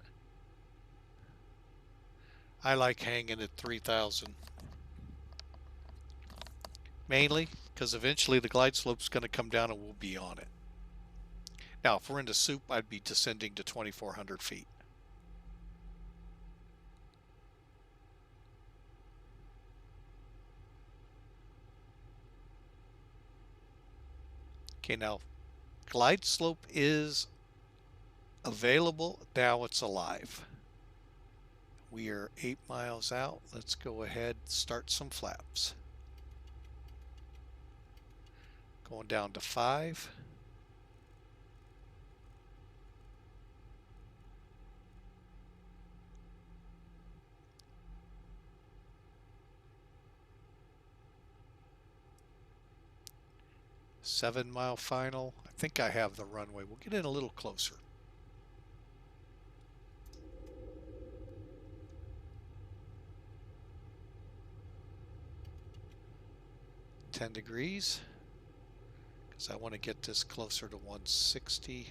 I like hanging at 3,000. Mainly because eventually the glide slope's going to come down and we'll be on it. Now, if we're into soup, I'd be descending to 2,400 feet. Okay, now glide slope is available. Now it's alive. We are 8 miles out. Let's go ahead and start some flaps. Going down to 5. Seven-mile final. I think I have the runway. We'll get in a little closer. $10 degrees. Because I want to get this closer to 160.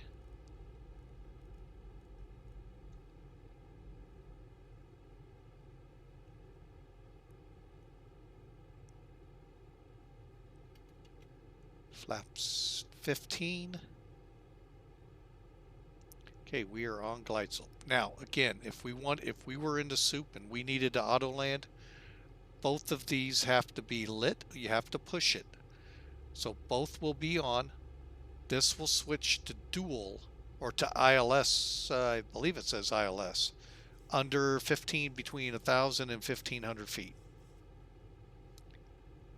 Flaps 15. Okay, we are on glide slope. Now, again, if we were into soup and we needed to auto land, both of these have to be lit. You have to push it. So both will be on. This will switch to dual or to ILS. I believe it says ILS. Under 15, between 1,000 and 1,500 feet.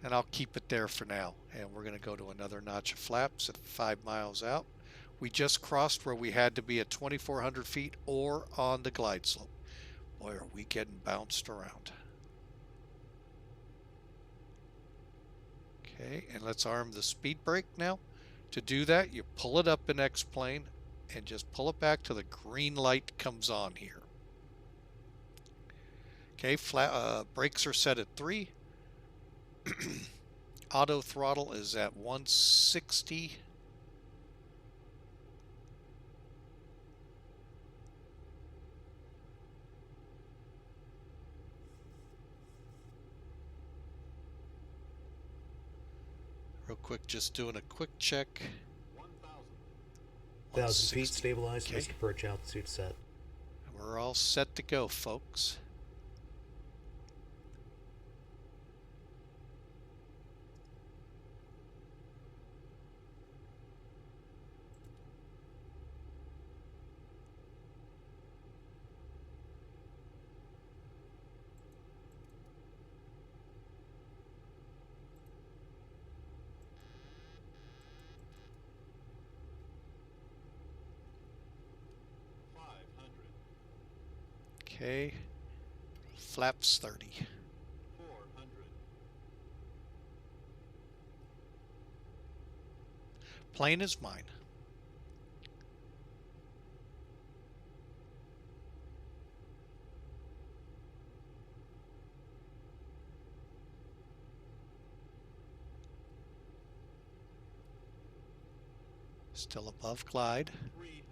And I'll keep it there for now. And we're going to go to another notch of flaps at 5 miles out. We just crossed where we had to be at 2,400 feet or on the glide slope. Boy, are we getting bounced around. Okay, and let's arm the speed brake now. To do that, you pull it up in X-plane and just pull it back till the green light comes on here. Okay, brakes are set at 3. Auto throttle is at 160. Real quick, just doing a quick check. 1,000 feet stabilized. Okay. Missed approach altitude set. We're all set to go, folks. Okay, flaps 30. 400. Plane is mine. Still above glide. 300.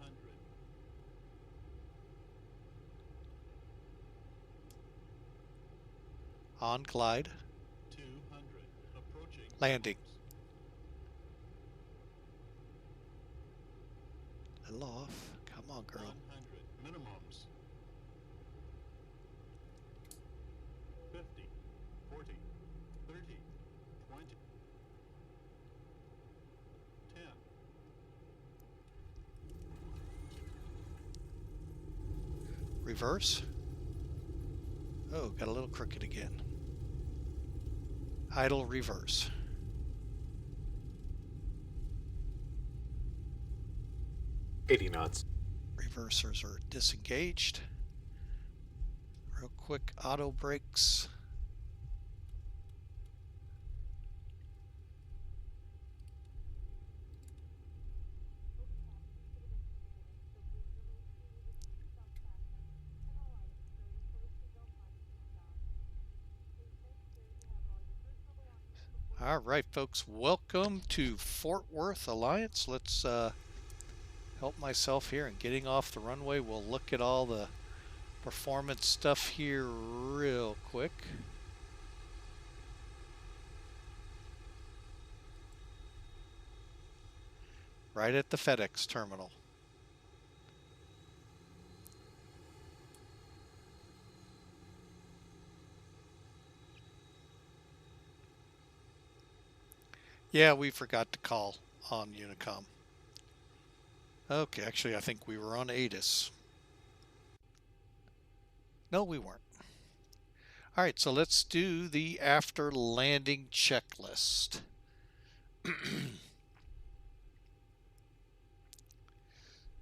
On glide. 200. Approaching. Landing. minimums. Little off. Come on, girl. 100. Minimums. 50. 40. 30. 20. 10. Reverse. Oh, got a little crooked again. Idle reverse. knots. Reversers are disengaged. Real quick auto brakes. All right, folks, welcome to Fort Worth Alliance. Let's help myself here in getting off the runway. We'll look at all the performance stuff here real quick. Right at the FedEx terminal. Yeah, we forgot to call on Unicom. Okay, actually, I think we were on ATIS. No, we weren't. All right, so let's do the after landing checklist.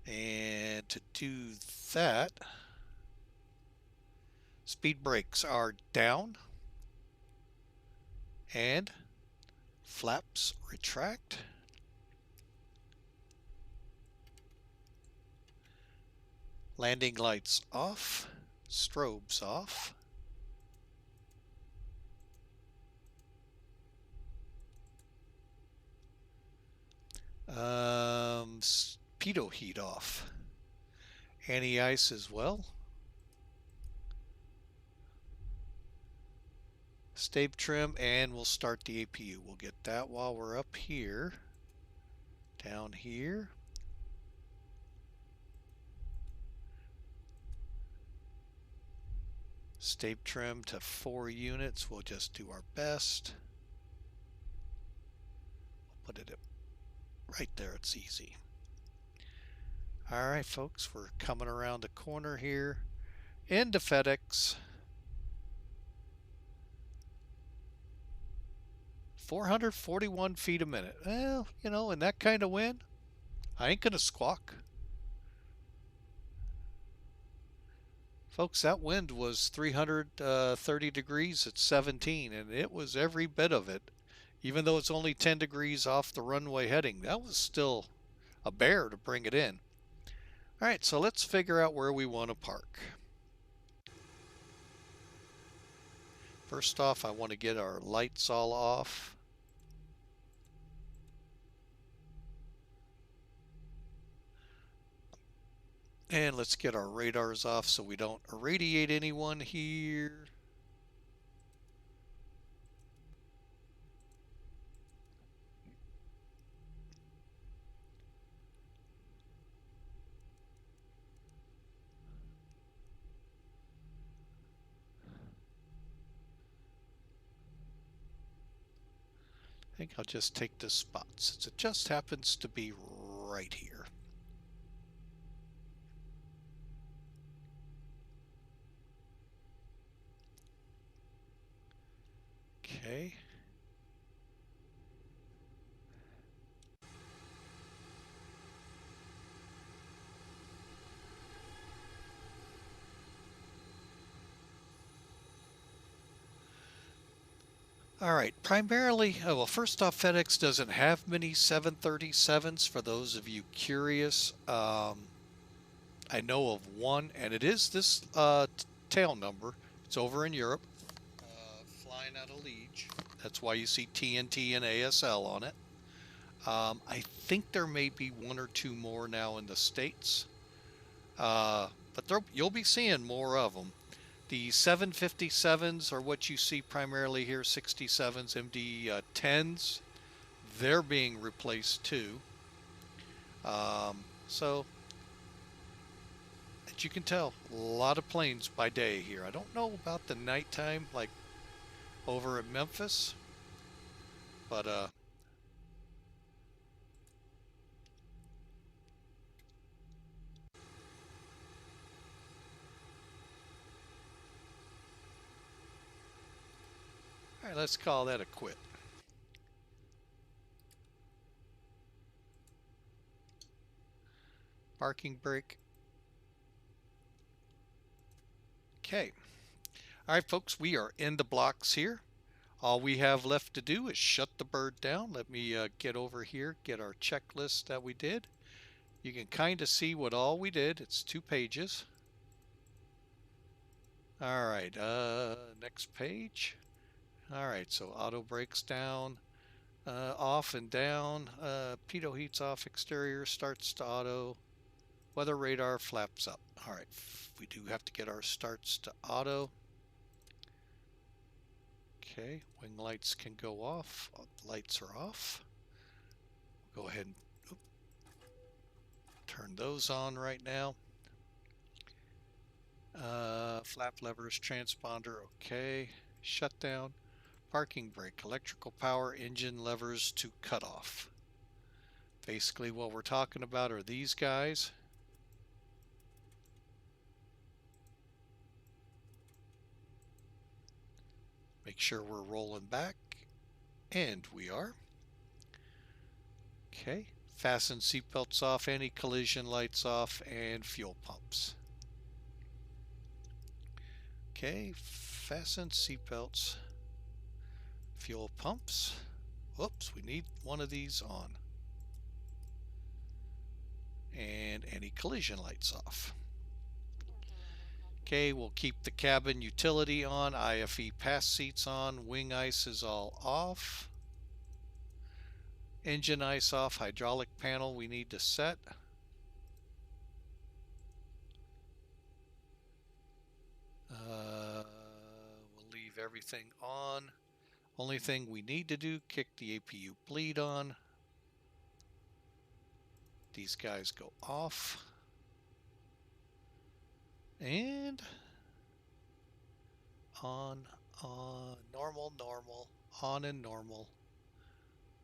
And to do that, speed brakes are down and flaps retract. Landing lights off, strobes off. Pitot heat off. Anti-ice as well. Stave trim, and we'll start the APU. We'll get that while we're up here. Down here. Stave trim to 4 units. We'll just do our best. We'll put it right there. It's easy. All right, folks, we're coming around the corner here into FedEx. 441 feet a minute. Well, you know, in that kind of wind, I ain't gonna squawk. Folks, that wind was 330 degrees at 17, and it was every bit of it. Even though it's only 10 degrees off the runway heading, that was still a bear to bring it in. All right, so let's figure out where we want to park. First off, I want to get our lights all off. And let's get our radars off so we don't irradiate anyone here. I think I'll just take this spot since it just happens to be right here. Okay. All right, primarily, well, first off, FedEx doesn't have many 737s for those of you curious. I know of one, and it is this tail number. It's over in Europe, flying out of Liege. That's why you see TNT and ASL on it. I think there may be one or two more now in the States, but you'll be seeing more of them. The 757s are what you see primarily here, 67s, MD10s. They're being replaced too. So, as you can tell, a lot of planes by day here. I don't know about the nighttime, like over at Memphis, but all right, let's call that a quit. Parking brake. Okay. All right, folks, we are in the blocks here. All we have left to do is shut the bird down. Let me get over here, get our checklist that we did. You can kind of see what all we did. It's 2 pages. All right, next page. All right, so auto brakes down, off and down, pitot heats off, exterior starts to auto, weather radar flaps up. All right, we do have to get our starts to auto. Okay, wing lights can go off, lights are off. Go ahead and turn those on right now. Flap levers, transponder, okay. Shutdown, parking brake, electrical power, engine levers to cut off. Basically what we're talking about are these guys. Make sure we're rolling back, and we are. Okay, fasten seatbelts off, anti-collision lights off, and fuel pumps. Okay, fasten seatbelts, fuel pumps. Whoops, we need one of these on. And anti-collision lights off. Okay, we'll keep the cabin utility on, IFE pass seats on, wing ice is all off. Engine ice off, hydraulic panel we need to set. We'll leave everything on. Only thing we need to do, kick the APU bleed on. These guys go off. And on, normal, on and normal.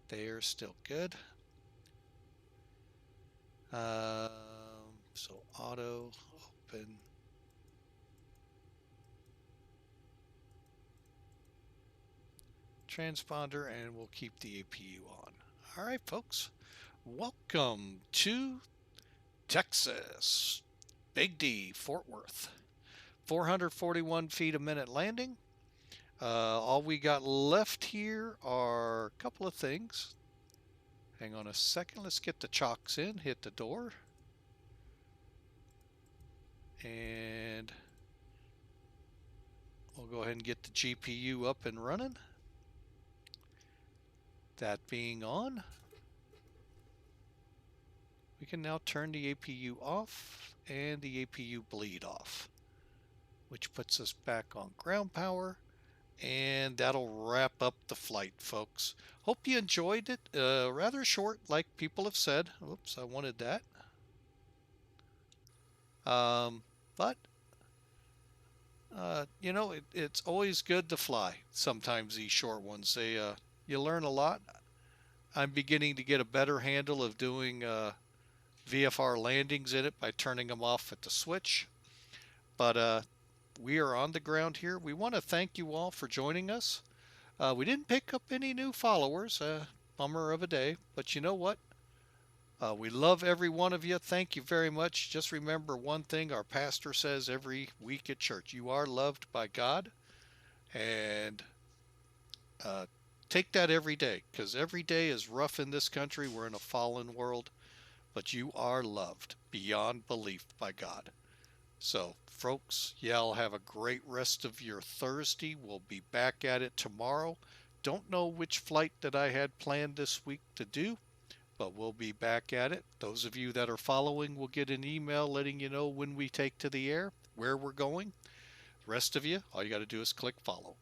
They are still good. So auto, open. Transponder, and we'll keep the APU on. All right, folks, welcome to Texas. Big D, Fort Worth. 441 feet a minute landing. All we got left here are a couple of things. Hang on a second. Let's get the chocks in. Hit the door. And we'll go ahead and get the GPU up and running. That being on, we can now turn the APU off and the APU bleed off, which puts us back on ground power. And that'll wrap up the flight, folks. Hope you enjoyed it. Rather short, like people have said. Oops, I wanted that. But you know, it's always good to fly. Sometimes these short ones, you learn a lot. I'm beginning to get a better handle of doing VFR landings in it by turning them off at the switch. But we are on the ground here. We want to thank you all for joining us. We didn't pick up any new followers, bummer of a day, but you know what? We love every one of you. Thank you very much. Just remember one thing our pastor says every week at church: you are loved by God, and take that every day, because every day is rough in this country. We're in a fallen world, but you are loved beyond belief by God. So, folks, y'all have a great rest of your Thursday. We'll be back at it tomorrow. Don't know which flight that I had planned this week to do, but we'll be back at it. Those of you that are following will get an email letting you know when we take to the air, where we're going. The rest of you, all you got to do is click follow.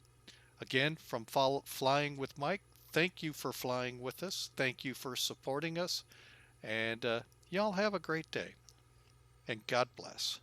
Again, from Flying with Mike, thank you for flying with us. Thank you for supporting us. And y'all have a great day. And God bless.